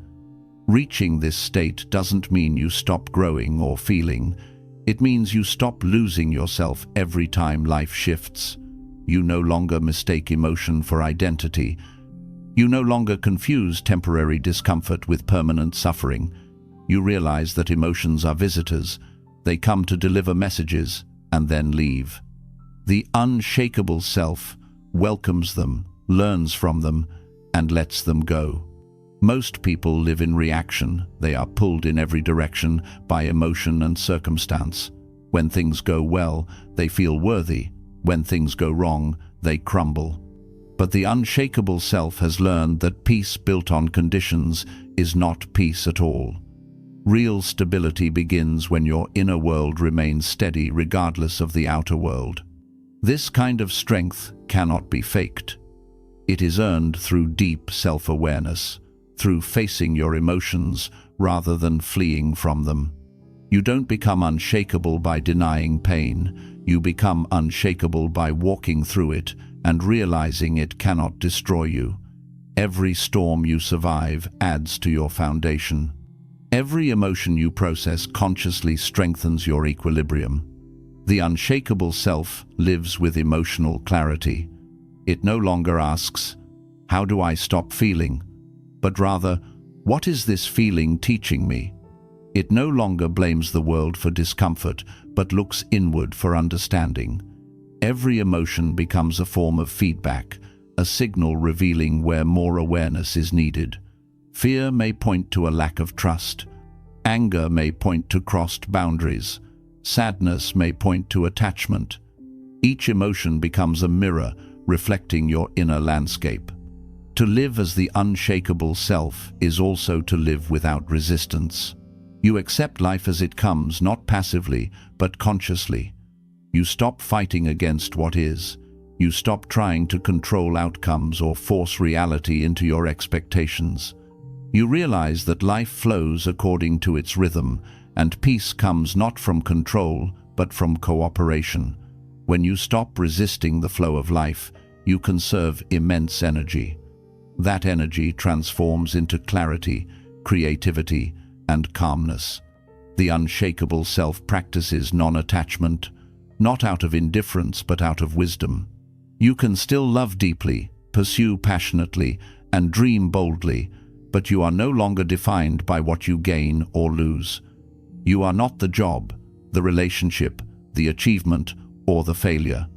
Reaching this state doesn't mean you stop growing or feeling. It means you stop losing yourself every time life shifts. You no longer mistake emotion for identity. You no longer confuse temporary discomfort with permanent suffering. You realize that emotions are visitors. They come to deliver messages and then leave. The unshakable self welcomes them, learns from them, and lets them go. Most people live in reaction. They are pulled in every direction by emotion and circumstance. When things go well, they feel worthy. When things go wrong, they crumble. But the unshakable self has learned that peace built on conditions is not peace at all. Real stability begins when your inner world remains steady regardless of the outer world. This kind of strength cannot be faked. It is earned through deep self-awareness, through facing your emotions rather than fleeing from them. You don't become unshakable by denying pain. You become unshakable by walking through it and realizing it cannot destroy you. Every storm you survive adds to your foundation. Every emotion you process consciously strengthens your equilibrium. The unshakable self lives with emotional clarity. It no longer asks, "How do I stop feeling?" but rather, "What is this feeling teaching me?" It no longer blames the world for discomfort, but looks inward for understanding. Every emotion becomes a form of feedback, a signal revealing where more awareness is needed. Fear may point to a lack of trust. Anger may point to crossed boundaries. Sadness may point to attachment. Each emotion becomes a mirror, reflecting your inner landscape. To live as the unshakable self is also to live without resistance. You accept life as it comes, not passively, but consciously. You stop fighting against what is. You stop trying to control outcomes or force reality into your expectations. You realize that life flows according to its rhythm, and peace comes not from control, but from cooperation. When you stop resisting the flow of life, you conserve immense energy. That energy transforms into clarity, creativity, and calmness. The unshakable self practices non-attachment, not out of indifference but out of wisdom. You can still love deeply, pursue passionately, and dream boldly, but you are no longer defined by what you gain or lose. You are not the job, the relationship, the achievement, or the failure.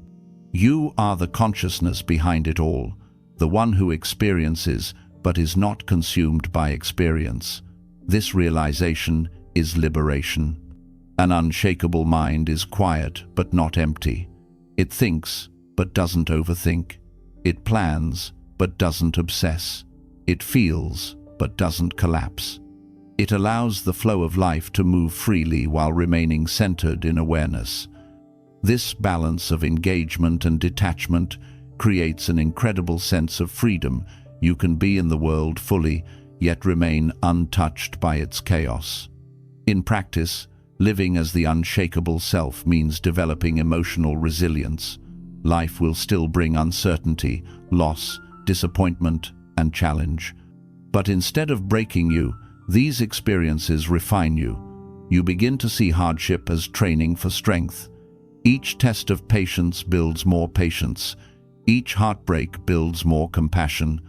You are the consciousness behind it all, the one who experiences but is not consumed by experience. This realization is liberation. An unshakable mind is quiet but not empty. It thinks but doesn't overthink. It plans but doesn't obsess. It feels, but doesn't collapse. It allows the flow of life to move freely while remaining centered in awareness. This balance of engagement and detachment creates an incredible sense of freedom. You can be in the world fully, yet remain untouched by its chaos. In practice, living as the unshakable self means developing emotional resilience. Life will still bring uncertainty, loss, disappointment, and challenge. But instead of breaking you, these experiences refine you. You begin to see hardship as training for strength. Each test of patience builds more patience. Each heartbreak builds more compassion.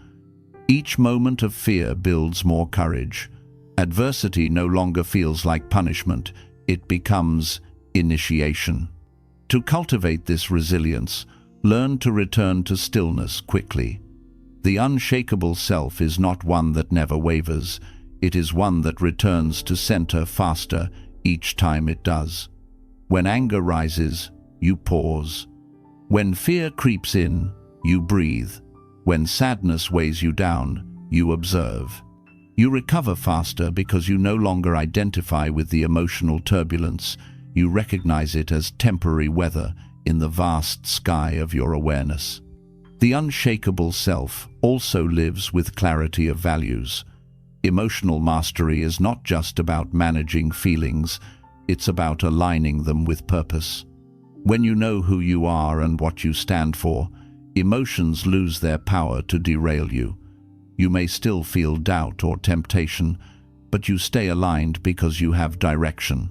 Each moment of fear builds more courage. Adversity no longer feels like punishment. It becomes initiation. To cultivate this resilience, learn to return to stillness quickly. The unshakable self is not one that never wavers. It is one that returns to center faster each time it does. When anger rises, you pause. When fear creeps in, you breathe. When sadness weighs you down, you observe. You recover faster because you no longer identify with the emotional turbulence. You recognize it as temporary weather in the vast sky of your awareness. The unshakable self also lives with clarity of values. Emotional mastery is not just about managing feelings, it's about aligning them with purpose. When you know who you are and what you stand for, emotions lose their power to derail you. You may still feel doubt or temptation, but you stay aligned because you have direction.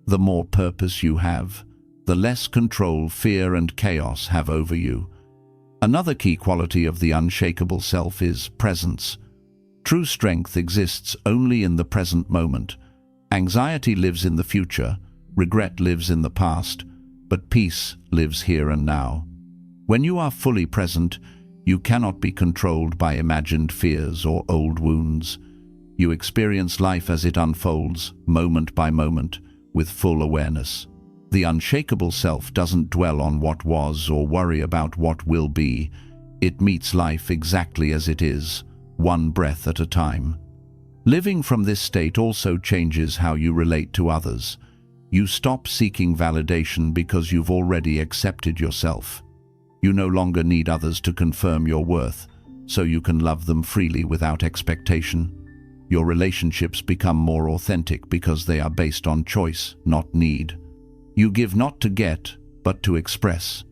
The more purpose you have, the less control fear and chaos have over you. Another key quality of the unshakable self is presence. True strength exists only in the present moment. Anxiety lives in the future, regret lives in the past, but peace lives here and now. When you are fully present, you cannot be controlled by imagined fears or old wounds. You experience life as it unfolds, moment by moment, with full awareness. The unshakable self doesn't dwell on what was or worry about what will be. It meets life exactly as it is, one breath at a time. Living from this state also changes how you relate to others. You stop seeking validation because you've already accepted yourself. You no longer need others to confirm your worth, so you can love them freely without expectation. Your relationships become more authentic because they are based on choice, not need. You give not to get, but to express.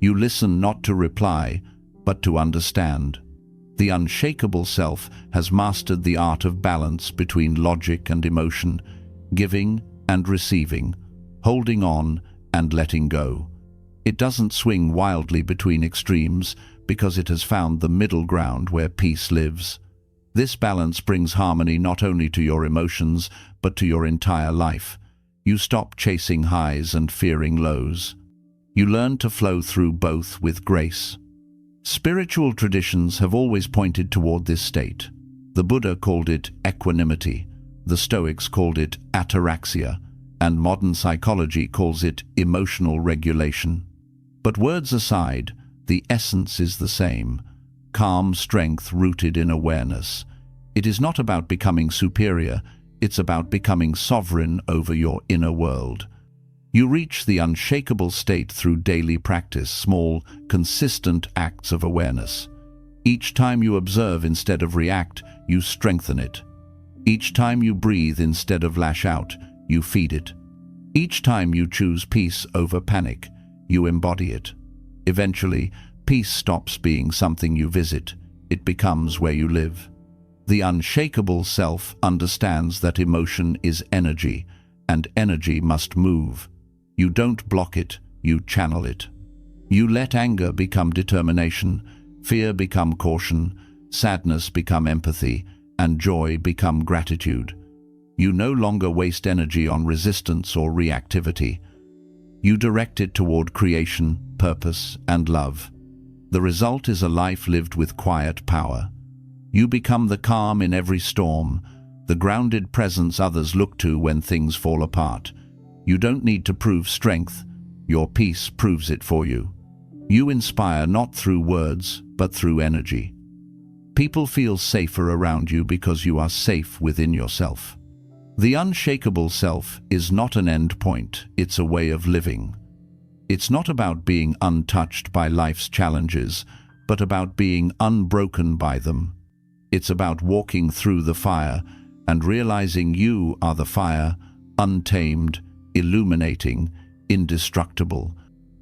You listen not to reply, but to understand. The unshakable self has mastered the art of balance between logic and emotion, giving and receiving, holding on and letting go. It doesn't swing wildly between extremes because it has found the middle ground where peace lives. This balance brings harmony not only to your emotions, but to your entire life. You stop chasing highs and fearing lows. You learn to flow through both with grace. Spiritual traditions have always pointed toward this state. The Buddha called it equanimity, the Stoics called it ataraxia, and modern psychology calls it emotional regulation. But words aside, the essence is the same: calm strength rooted in awareness. It is not about becoming superior, it's about becoming sovereign over your inner world. You reach the unshakable state through daily practice, small, consistent acts of awareness. Each time you observe instead of react, you strengthen it. Each time you breathe instead of lash out, you feed it. Each time you choose peace over panic, you embody it. Eventually, peace stops being something you visit. It becomes where you live. The unshakable self understands that emotion is energy, and energy must move. You don't block it, you channel it. You let anger become determination, fear become caution, sadness become empathy, and joy become gratitude. You no longer waste energy on resistance or reactivity. You direct it toward creation, purpose, and love. The result is a life lived with quiet power. You become the calm in every storm, the grounded presence others look to when things fall apart. You don't need to prove strength. Your peace proves it for you. You inspire not through words, but through energy. People feel safer around you because you are safe within yourself. The unshakable self is not an end point, it's a way of living. It's not about being untouched by life's challenges, but about being unbroken by them. It's about walking through the fire and realizing you are the fire, untamed, illuminating, indestructible.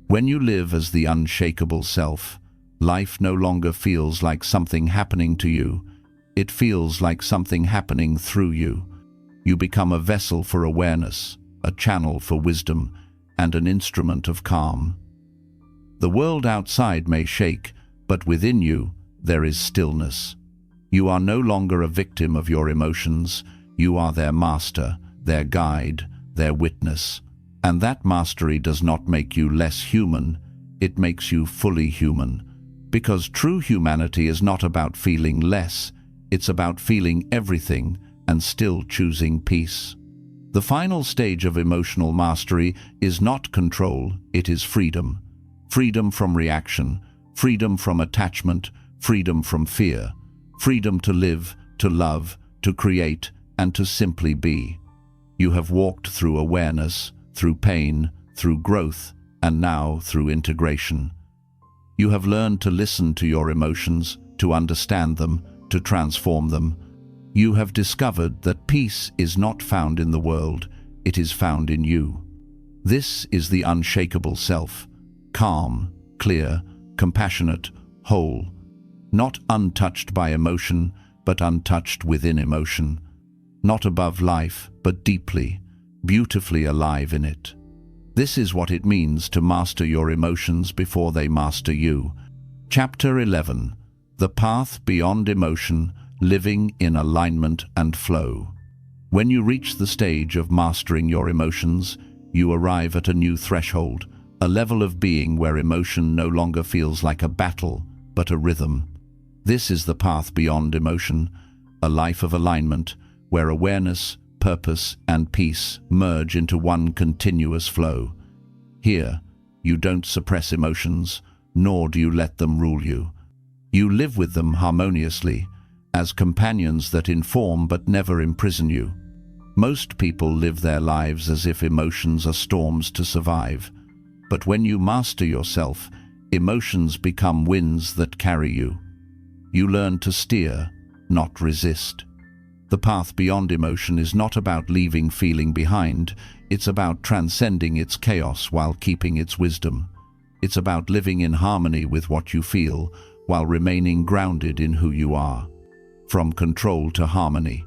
When you live as the unshakable self, life no longer feels like something happening to you. It feels like something happening through you. You become a vessel for awareness, a channel for wisdom, and an instrument of calm. The world outside may shake, but within you there is stillness. You are no longer a victim of your emotions. You are their master, their guide, their witness. And that mastery does not make you less human, it makes you fully human. Because true humanity is not about feeling less, it's about feeling everything and still choosing peace. The final stage of emotional mastery is not control, it is freedom. Freedom from reaction, freedom from attachment, freedom from fear. Freedom to live, to love, to create, and to simply be. You have walked through awareness, through pain, through growth, and now through integration. You have learned to listen to your emotions, to understand them, to transform them. You have discovered that peace is not found in the world, it is found in you. This is the unshakable self, calm, clear, compassionate, whole. Not untouched by emotion, but untouched within emotion. Not above life, but deeply, beautifully alive in it. This is what it means to master your emotions before they master you. Chapter 11. The Path Beyond Emotion, Living in Alignment and Flow. When you reach the stage of mastering your emotions, you arrive at a new threshold, a level of being where emotion no longer feels like a battle, but a rhythm. This is the path beyond emotion, a life of alignment, where awareness, purpose, and peace merge into one continuous flow. Here, you don't suppress emotions, nor do you let them rule you. You live with them harmoniously, as companions that inform but never imprison you. Most people live their lives as if emotions are storms to survive. But when you master yourself, emotions become winds that carry you. You learn to steer, not resist. The path beyond emotion is not about leaving feeling behind, it's about transcending its chaos while keeping its wisdom. It's about living in harmony with what you feel, while remaining grounded in who you are. From control to harmony.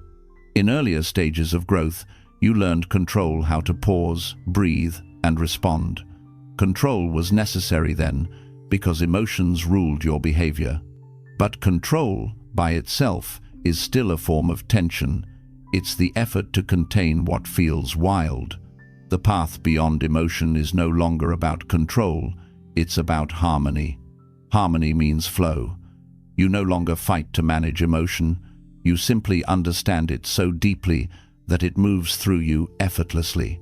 In earlier stages of growth, you learned control, how to pause, breathe, and respond. Control was necessary then, because emotions ruled your behavior. But control, by itself, is still a form of tension. It's the effort to contain what feels wild. The path beyond emotion is no longer about control, it's about harmony. Harmony means flow. You no longer fight to manage emotion, you simply understand it so deeply that it moves through you effortlessly.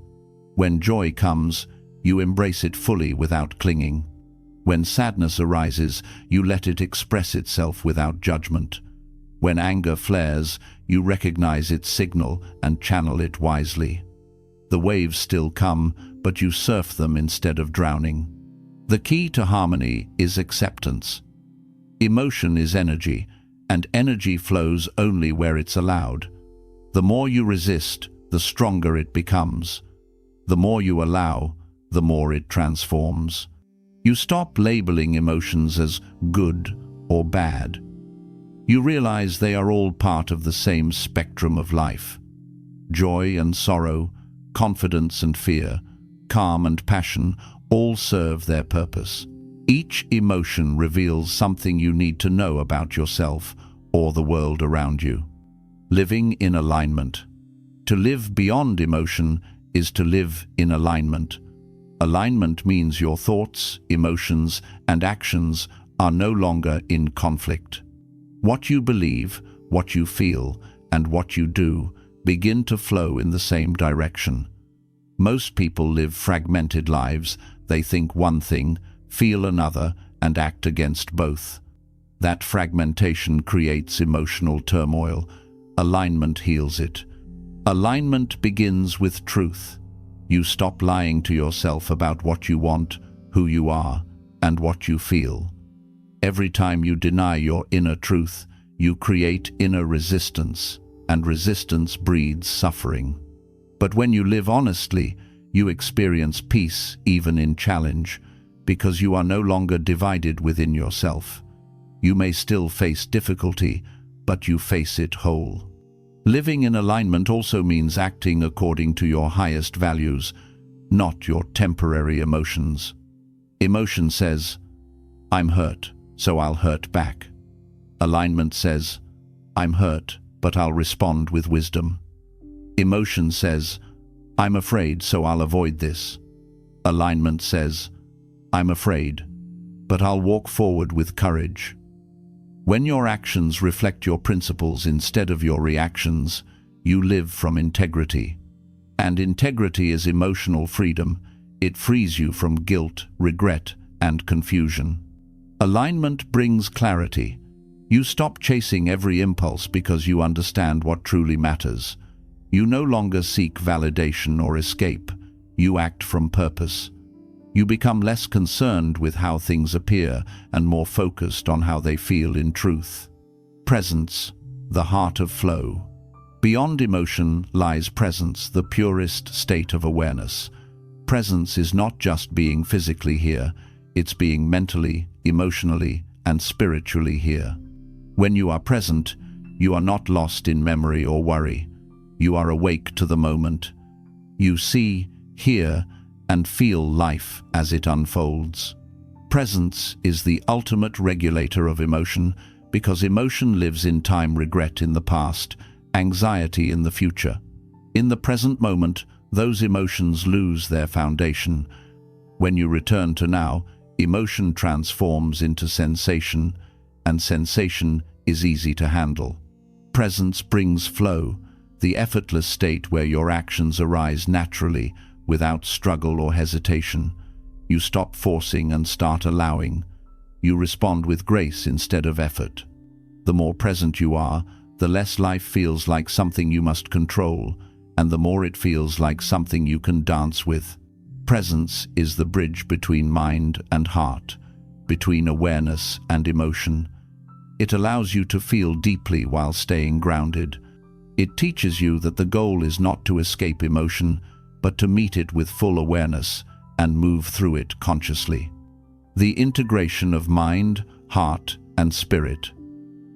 When joy comes, you embrace it fully without clinging. When sadness arises, you let it express itself without judgment. When anger flares, you recognize its signal and channel it wisely. The waves still come, but you surf them instead of drowning. The key to harmony is acceptance. Emotion is energy, and energy flows only where it's allowed. The more you resist, the stronger it becomes. The more you allow, the more it transforms. You stop labeling emotions as good or bad. You realize they are all part of the same spectrum of life. Joy and sorrow, confidence and fear, calm and passion all serve their purpose. Each emotion reveals something you need to know about yourself or the world around you. Living in alignment. To live beyond emotion is to live in alignment. Alignment means your thoughts, emotions, and actions are no longer in conflict. What you believe, what you feel, and what you do begin to flow in the same direction. Most people live fragmented lives. They think one thing, feel another, and act against both. That fragmentation creates emotional turmoil. Alignment heals it. Alignment begins with truth. You stop lying to yourself about what you want, who you are, and what you feel. Every time you deny your inner truth, you create inner resistance, and resistance breeds suffering. But when you live honestly, you experience peace even in challenge, because you are no longer divided within yourself. You may still face difficulty, but you face it whole. Living in alignment also means acting according to your highest values, not your temporary emotions. Emotion says, "I'm hurt, so I'll hurt back." Alignment says, "I'm hurt, but I'll respond with wisdom." Emotion says, "I'm afraid, so I'll avoid this." Alignment says, "I'm afraid, but I'll walk forward with courage." When your actions reflect your principles instead of your reactions, you live from integrity. And integrity is emotional freedom. It frees you from guilt, regret, and confusion. Alignment brings clarity. You stop chasing every impulse because you understand what truly matters. You no longer seek validation or escape. You act from purpose. You become less concerned with how things appear and more focused on how they feel in truth. Presence, the heart of flow. Beyond emotion lies presence, the purest state of awareness. Presence is not just being physically here, it's being mentally, emotionally, and spiritually here. When you are present, you are not lost in memory or worry. You are awake to the moment. You see, hear, and feel life as it unfolds. Presence is the ultimate regulator of emotion because emotion lives in time, regret in the past, anxiety in the future. In the present moment, those emotions lose their foundation. When you return to now, emotion transforms into sensation, and sensation is easy to handle. Presence brings flow, the effortless state where your actions arise naturally, without struggle or hesitation. You stop forcing and start allowing. You respond with grace instead of effort. The more present you are, the less life feels like something you must control, and the more it feels like something you can dance with. Presence is the bridge between mind and heart, between awareness and emotion. It allows you to feel deeply while staying grounded. It teaches you that the goal is not to escape emotion, but to meet it with full awareness and move through it consciously. The integration of mind, heart, and spirit.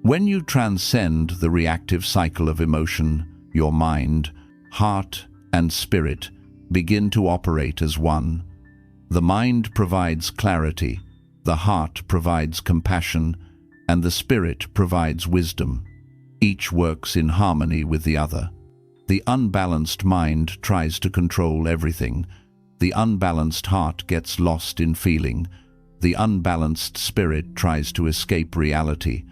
When you transcend the reactive cycle of emotion, your mind, heart, and spirit begin to operate as one. The mind provides clarity, the heart provides compassion, and the spirit provides wisdom. Each works in harmony with the other. The unbalanced mind tries to control everything. The unbalanced heart gets lost in feeling. The unbalanced spirit tries to escape reality.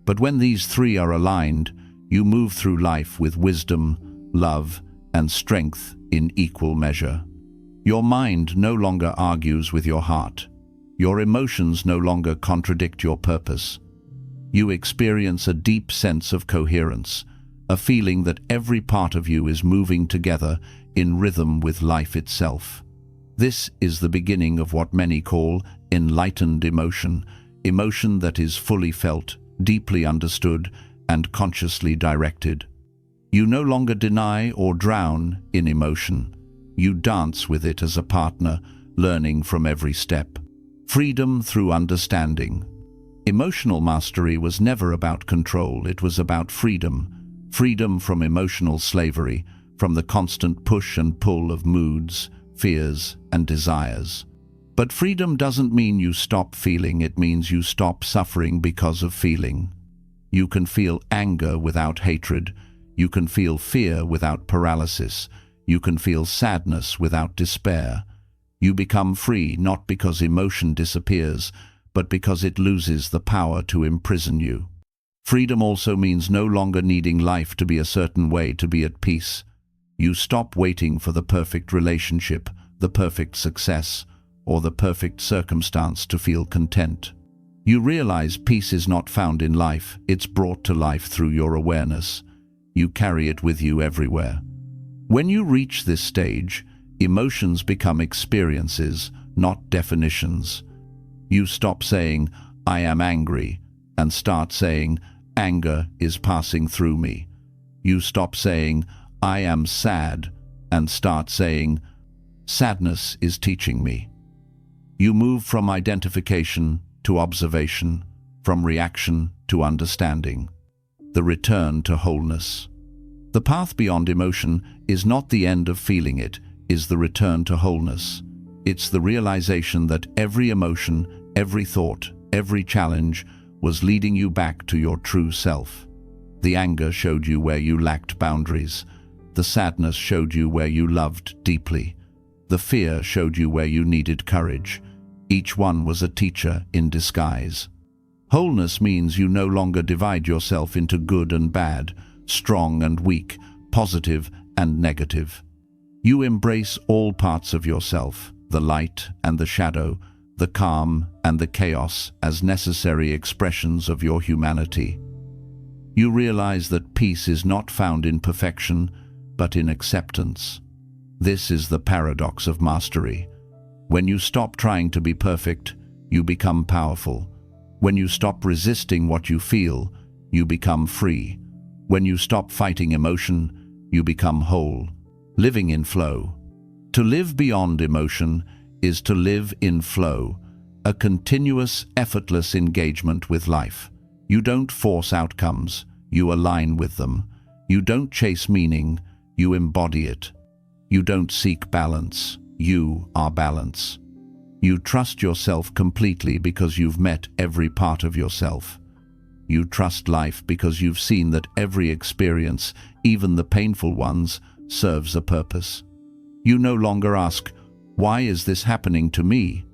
But when these three are aligned, you move through life with wisdom, love, and strength in equal measure. Your mind no longer argues with your heart. Your emotions no longer contradict your purpose. You experience a deep sense of coherence, a feeling that every part of you is moving together in rhythm with life itself. This is the beginning of what many call enlightened emotion, emotion that is fully felt, deeply understood, and consciously directed. You no longer deny or drown in emotion. You dance with it as a partner, learning from every step. Freedom through understanding. Emotional mastery was never about control, it was about freedom. Freedom from emotional slavery, from the constant push and pull of moods, fears, and desires. But freedom doesn't mean you stop feeling, it means you stop suffering because of feeling. You can feel anger without hatred. You can feel fear without paralysis. You can feel sadness without despair. You become free not because emotion disappears, but because it loses the power to imprison you. Freedom also means no longer needing life to be a certain way to be at peace. You stop waiting for the perfect relationship, the perfect success, or the perfect circumstance to feel content. You realize peace is not found in life, it's brought to life through your awareness. You carry it with you everywhere. When you reach this stage, emotions become experiences, not definitions. You stop saying, "I am angry," and start saying, "Anger is passing through me." You stop saying, "I am sad," and start saying, "Sadness is teaching me." You move from identification to observation, from reaction to understanding. The return to wholeness. The path beyond emotion is not the end of feeling it, is the return to wholeness. It's the realization that every emotion, every thought, every challenge was leading you back to your true self. The anger showed you where you lacked boundaries. The sadness showed you where you loved deeply. The fear showed you where you needed courage. Each one was a teacher in disguise. Wholeness means you no longer divide yourself into good and bad, strong and weak, positive and negative. You embrace all parts of yourself, the light and the shadow, the calm and the chaos, as necessary expressions of your humanity. You realize that peace is not found in perfection, but in acceptance. This is the paradox of mastery. When you stop trying to be perfect, you become powerful. When you stop resisting what you feel, you become free. When you stop fighting emotion, you become whole, living in flow. To live beyond emotion is to live in flow, a continuous, effortless engagement with life. You don't force outcomes, you align with them. You don't chase meaning, you embody it. You don't seek balance, you are balance. You trust yourself completely because you've met every part of yourself. You trust life because you've seen that every experience, even the painful ones, serves a purpose. You no longer ask, "Why is this happening to me?"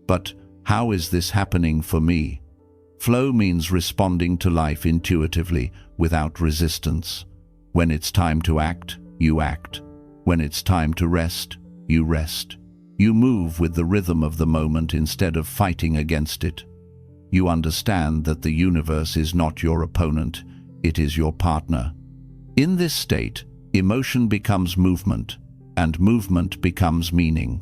but "How is this happening for me?" Flow means responding to life intuitively, without resistance. When it's time to act, you act. When it's time to rest, you rest. You move with the rhythm of the moment instead of fighting against it. You understand that the universe is not your opponent, it is your partner. In this state, emotion becomes movement, and movement becomes meaning.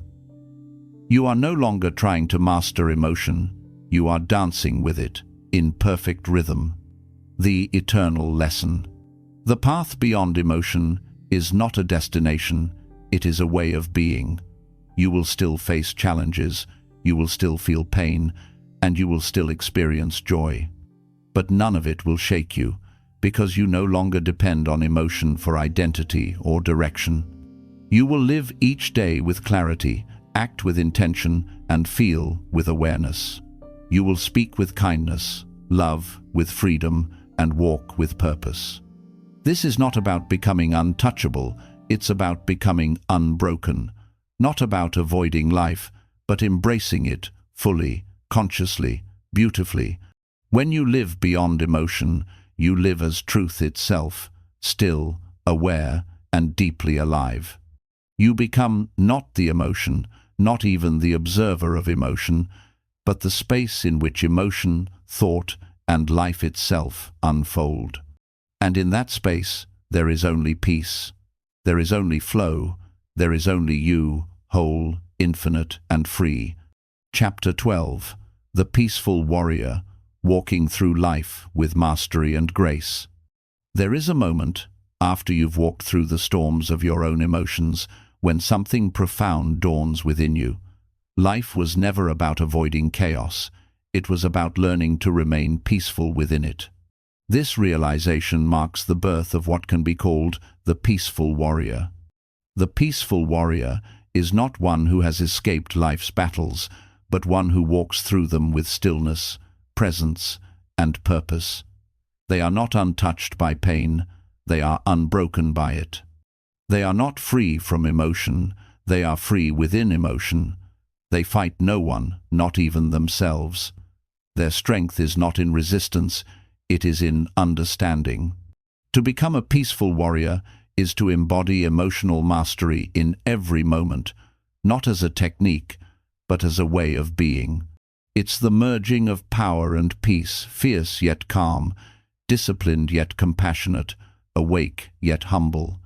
You are no longer trying to master emotion, you are dancing with it, in perfect rhythm. The eternal lesson. The path beyond emotion is not a destination, it is a way of being. You will still face challenges, you will still feel pain, and you will still experience joy. But none of it will shake you, because you no longer depend on emotion for identity or direction. You will live each day with clarity, act with intention, and feel with awareness. You will speak with kindness, love with freedom, and walk with purpose. This is not about becoming untouchable, it's about becoming unbroken. Not about avoiding life, but embracing it fully, consciously, beautifully. When you live beyond emotion, you live as truth itself, still, aware, and deeply alive. You become not the emotion, not even the observer of emotion, but the space in which emotion, thought, and life itself unfold. And in that space, there is only peace. There is only flow. There is only you, whole, infinite, and free. Chapter 12. The Peaceful Warrior, Walking Through Life with Mastery and Grace. There is a moment, after you've walked through the storms of your own emotions, when something profound dawns within you. Life was never about avoiding chaos. It was about learning to remain peaceful within it. This realization marks the birth of what can be called the peaceful warrior. The peaceful warrior is not one who has escaped life's battles, but one who walks through them with stillness, presence, and purpose. They are not untouched by pain, they are unbroken by it. They are not free from emotion, they are free within emotion. They fight no one, not even themselves. Their strength is not in resistance, it is in understanding. To become a peaceful warrior is to embody emotional mastery in every moment, not as a technique, but as a way of being. It's the merging of power and peace, fierce yet calm, disciplined yet compassionate, awake yet humble.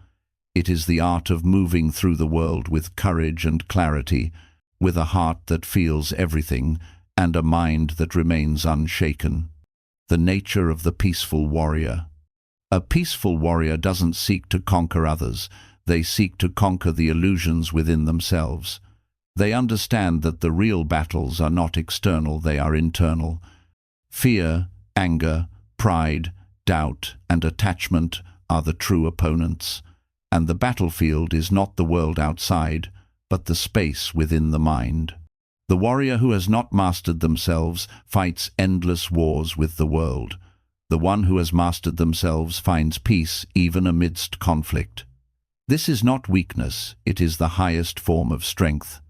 It is the art of moving through the world with courage and clarity, with a heart that feels everything and a mind that remains unshaken. The nature of the peaceful warrior. A peaceful warrior doesn't seek to conquer others, they seek to conquer the illusions within themselves. They understand that the real battles are not external, they are internal. Fear, anger, pride, doubt, and attachment are the true opponents. And the battlefield is not the world outside, but the space within the mind. The warrior who has not mastered themselves fights endless wars with the world. The one who has mastered themselves finds peace even amidst conflict. This is not weakness, it is the highest form of strength.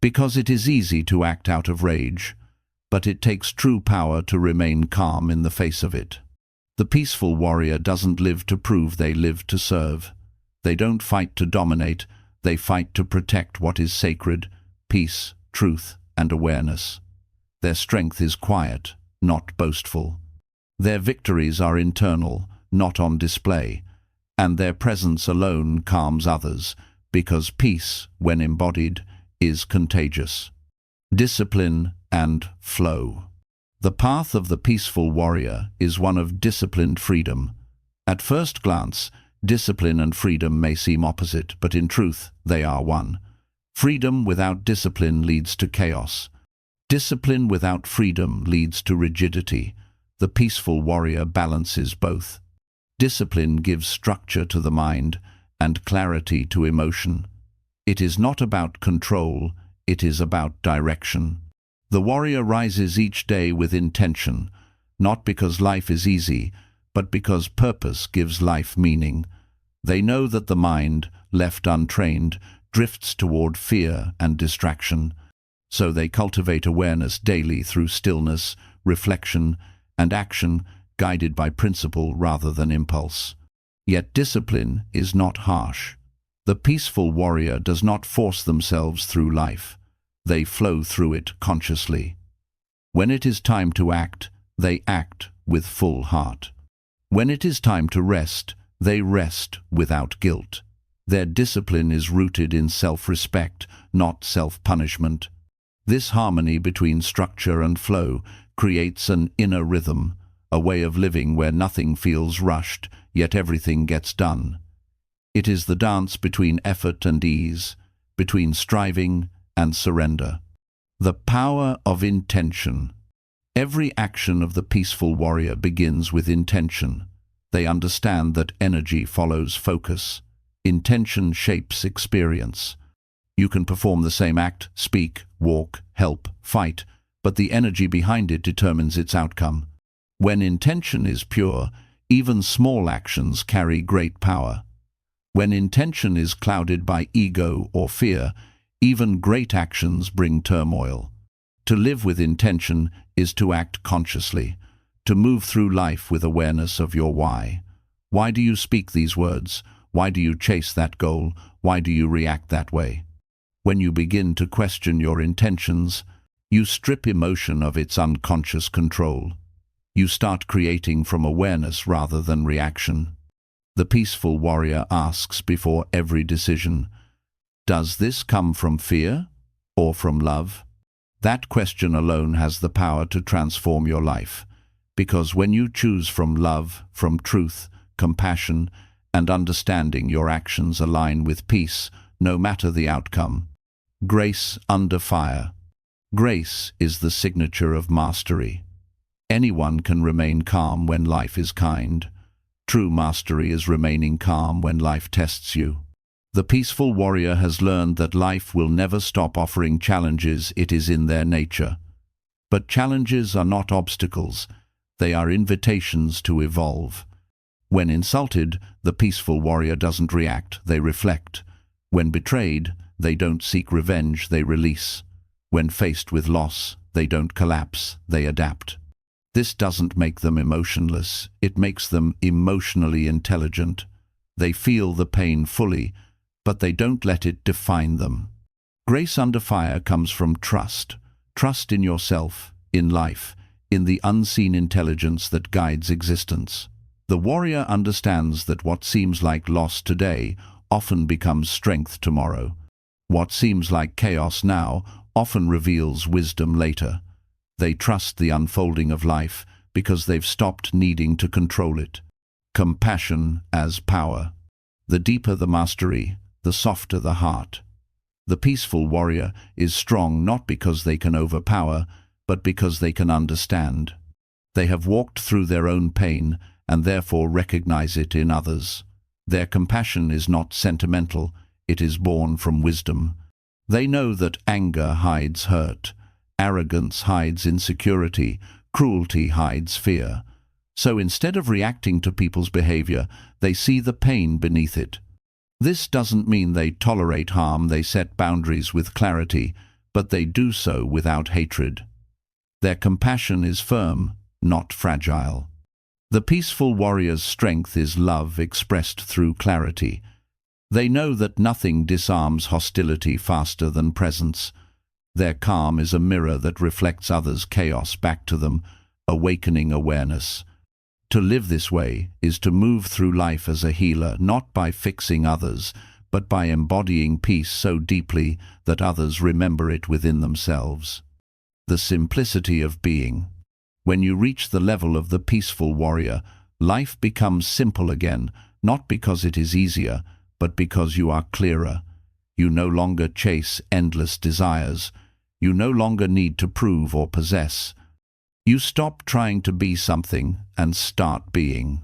Because it is easy to act out of rage, but it takes true power to remain calm in the face of it. The peaceful warrior doesn't live to prove, they live to serve. They don't fight to dominate, they fight to protect what is sacred, peace, truth, and awareness. Their strength is quiet, not boastful. Their victories are internal, not on display, and their presence alone calms others, because peace, when embodied, is contagious. Discipline and flow. The path of the peaceful warrior is one of disciplined freedom. At first glance, discipline and freedom may seem opposite, but in truth, they are one. Freedom without discipline leads to chaos. Discipline without freedom leads to rigidity. The peaceful warrior balances both. Discipline gives structure to the mind and clarity to emotion. It is not about control, it is about direction. The warrior rises each day with intention, not because life is easy, but because purpose gives life meaning. They know that the mind, left untrained, drifts toward fear and distraction, so they cultivate awareness daily through stillness, reflection, and action guided by principle rather than impulse. Yet discipline is not harsh. The peaceful warrior does not force themselves through life. They flow through it consciously. When it is time to act, they act with full heart. When it is time to rest, they rest without guilt. Their discipline is rooted in self-respect, not self-punishment. This harmony between structure and flow creates an inner rhythm, a way of living where nothing feels rushed, yet everything gets done. It is the dance between effort and ease, between striving and surrender. The power of intention. Every action of the peaceful warrior begins with intention. They understand that energy follows focus. Intention shapes experience. You can perform the same act, speak, walk, help, fight, but the energy behind it determines its outcome. When intention is pure, even small actions carry great power. When intention is clouded by ego or fear, even great actions bring turmoil. To live with intention is to act consciously, to move through life with awareness of your why. Why do you speak these words? Why do you chase that goal? Why do you react that way? When you begin to question your intentions, you strip emotion of its unconscious control. You start creating from awareness rather than reaction. The peaceful warrior asks before every decision, does this come from fear or from love? That question alone has the power to transform your life, because when you choose from love, from truth, compassion, and understanding, your actions align with peace, no matter the outcome. Grace under fire. Grace is the signature of mastery. Anyone can remain calm when life is kind. True mastery is remaining calm when life tests you. The peaceful warrior has learned that life will never stop offering challenges, it is in their nature. But challenges are not obstacles, they are invitations to evolve. When insulted, the peaceful warrior doesn't react, they reflect. When betrayed, they don't seek revenge, they release. When faced with loss, they don't collapse, they adapt. This doesn't make them emotionless, it makes them emotionally intelligent. They feel the pain fully, but they don't let it define them. Grace under fire comes from trust. Trust in yourself, in life, in the unseen intelligence that guides existence. The warrior understands that what seems like loss today often becomes strength tomorrow. What seems like chaos now often reveals wisdom later. They trust the unfolding of life because they've stopped needing to control it. Compassion as power. The deeper the mastery, the softer the heart. The peaceful warrior is strong not because they can overpower, but because they can understand. They have walked through their own pain and therefore recognize it in others. Their compassion is not sentimental, it is born from wisdom. They know that anger hides hurt, arrogance hides insecurity, cruelty hides fear. So instead of reacting to people's behavior, they see the pain beneath it. This doesn't mean they tolerate harm, they set boundaries with clarity, but they do so without hatred. Their compassion is firm, not fragile. The peaceful warrior's strength is love expressed through clarity. They know that nothing disarms hostility faster than presence. Their calm is a mirror that reflects others' chaos back to them, awakening awareness. To live this way is to move through life as a healer, not by fixing others, but by embodying peace so deeply that others remember it within themselves. The simplicity of being. When you reach the level of the peaceful warrior, life becomes simple again, not because it is easier, but because you are clearer. You no longer chase endless desires. You no longer need to prove or possess. You stop trying to be something and start being.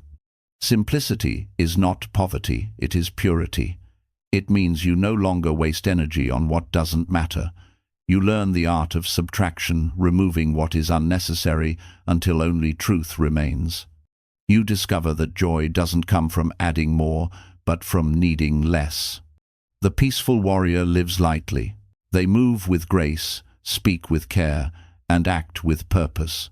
Simplicity is not poverty, it is purity. It means you no longer waste energy on what doesn't matter. You learn the art of subtraction, removing what is unnecessary until only truth remains. You discover that joy doesn't come from adding more, but from needing less. The peaceful warrior lives lightly. They move with grace, speak with care, and act with purpose.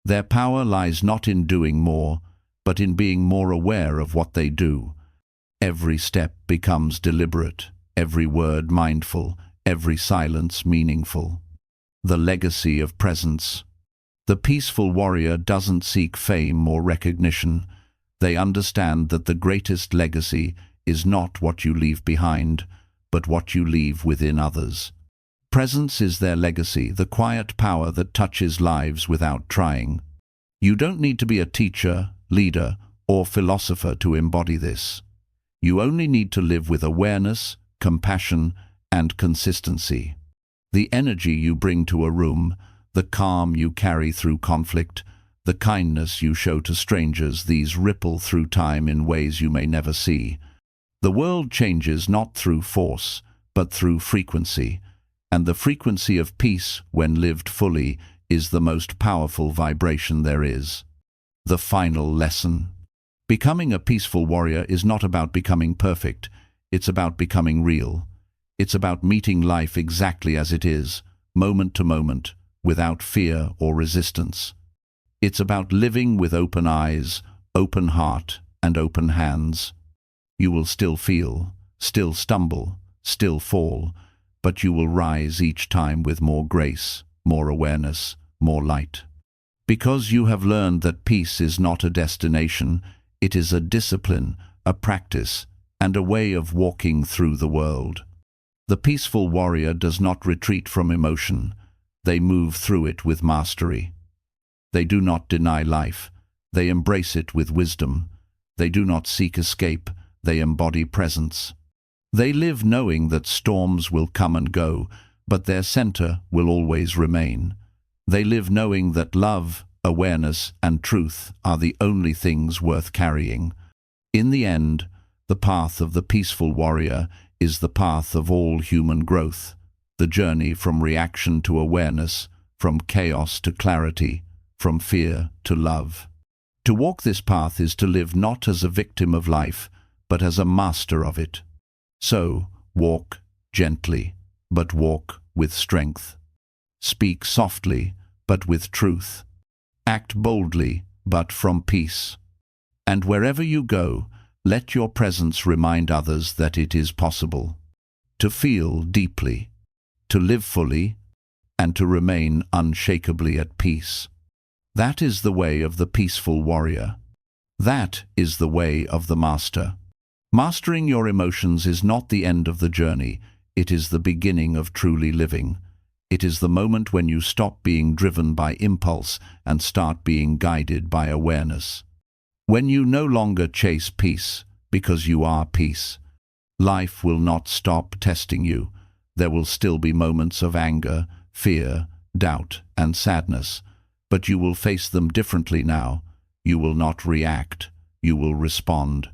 Their power lies not in doing more, but in being more aware of what they do. Every step becomes deliberate, every word mindful, every silence meaningful. The legacy of presence. The peaceful warrior doesn't seek fame or recognition. They understand that the greatest legacy is not what you leave behind, but what you leave within others. Presence is their legacy, the quiet power that touches lives without trying. You don't need to be a teacher, leader, or philosopher to embody this. You only need to live with awareness, compassion, and consistency. The energy you bring to a room, the calm you carry through conflict, the kindness you show to strangers, these ripple through time in ways you may never see. The world changes not through force, but through frequency, and the frequency of peace, when lived fully, is the most powerful vibration there is. The final lesson. Becoming a peaceful warrior is not about becoming perfect, it's about becoming real. It's about meeting life exactly as it is, moment to moment, without fear or resistance. It's about living with open eyes, open heart, and open hands. You will still feel, still stumble, still fall, but you will rise each time with more grace, more awareness, more light. Because you have learned that peace is not a destination, it is a discipline, a practice, and a way of walking through the world. The peaceful warrior does not retreat from emotion. They move through it with mastery. They do not deny life. They embrace it with wisdom. They do not seek escape. They embody presence. They live knowing that storms will come and go, but their center will always remain. They live knowing that love, awareness, and truth are the only things worth carrying. In the end, the path of the peaceful warrior is the path of all human growth, the journey from reaction to awareness, from chaos to clarity, from fear to love. To walk this path is to live not as a victim of life, but as a master of it. So, walk gently, but walk with strength. Speak softly, but with truth. Act boldly, but from peace. And wherever you go, let your presence remind others that it is possible to feel deeply, to live fully, and to remain unshakably at peace. That is the way of the peaceful warrior. That is the way of the master. Mastering your emotions is not the end of the journey, it is the beginning of truly living. It is the moment when you stop being driven by impulse and start being guided by awareness. When you no longer chase peace, because you are peace, life will not stop testing you. There will still be moments of anger, fear, doubt, and sadness, but you will face them differently now. You will not react, you will respond.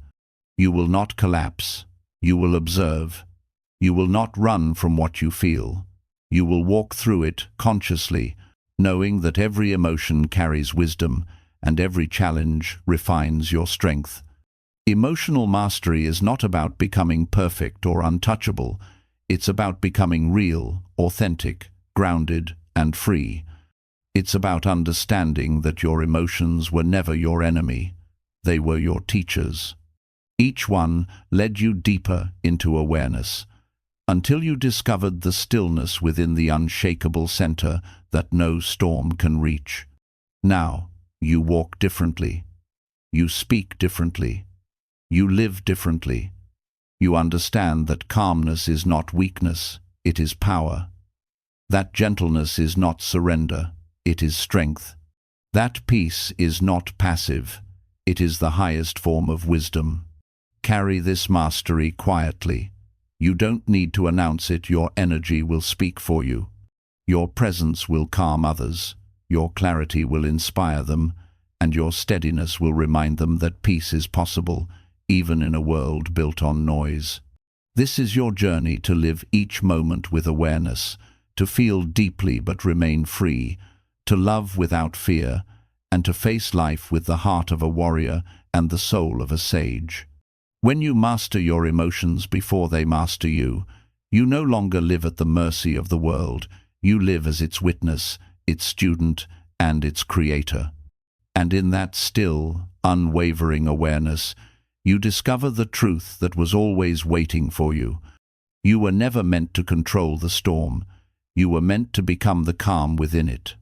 You will not collapse, you will observe. You will not run from what you feel. You will walk through it consciously, knowing that every emotion carries wisdom and every challenge refines your strength. Emotional mastery is not about becoming perfect or untouchable. It's about becoming real, authentic, grounded, and free. It's about understanding that your emotions were never your enemy. They were your teachers. Each one led you deeper into awareness, until you discovered the stillness within the unshakable center that no storm can reach. Now, you walk differently. You speak differently. You live differently. You understand that calmness is not weakness, it is power. That gentleness is not surrender, it is strength. That peace is not passive, it is the highest form of wisdom. Carry this mastery quietly. You don't need to announce it, your energy will speak for you. Your presence will calm others, your clarity will inspire them, and your steadiness will remind them that peace is possible, even in a world built on noise. This is your journey to live each moment with awareness, to feel deeply but remain free, to love without fear, and to face life with the heart of a warrior and the soul of a sage. When you master your emotions before they master you, you no longer live at the mercy of the world. You live as its witness, its student, and its creator. And in that still, unwavering awareness, you discover the truth that was always waiting for you. You were never meant to control the storm. You were meant to become the calm within it.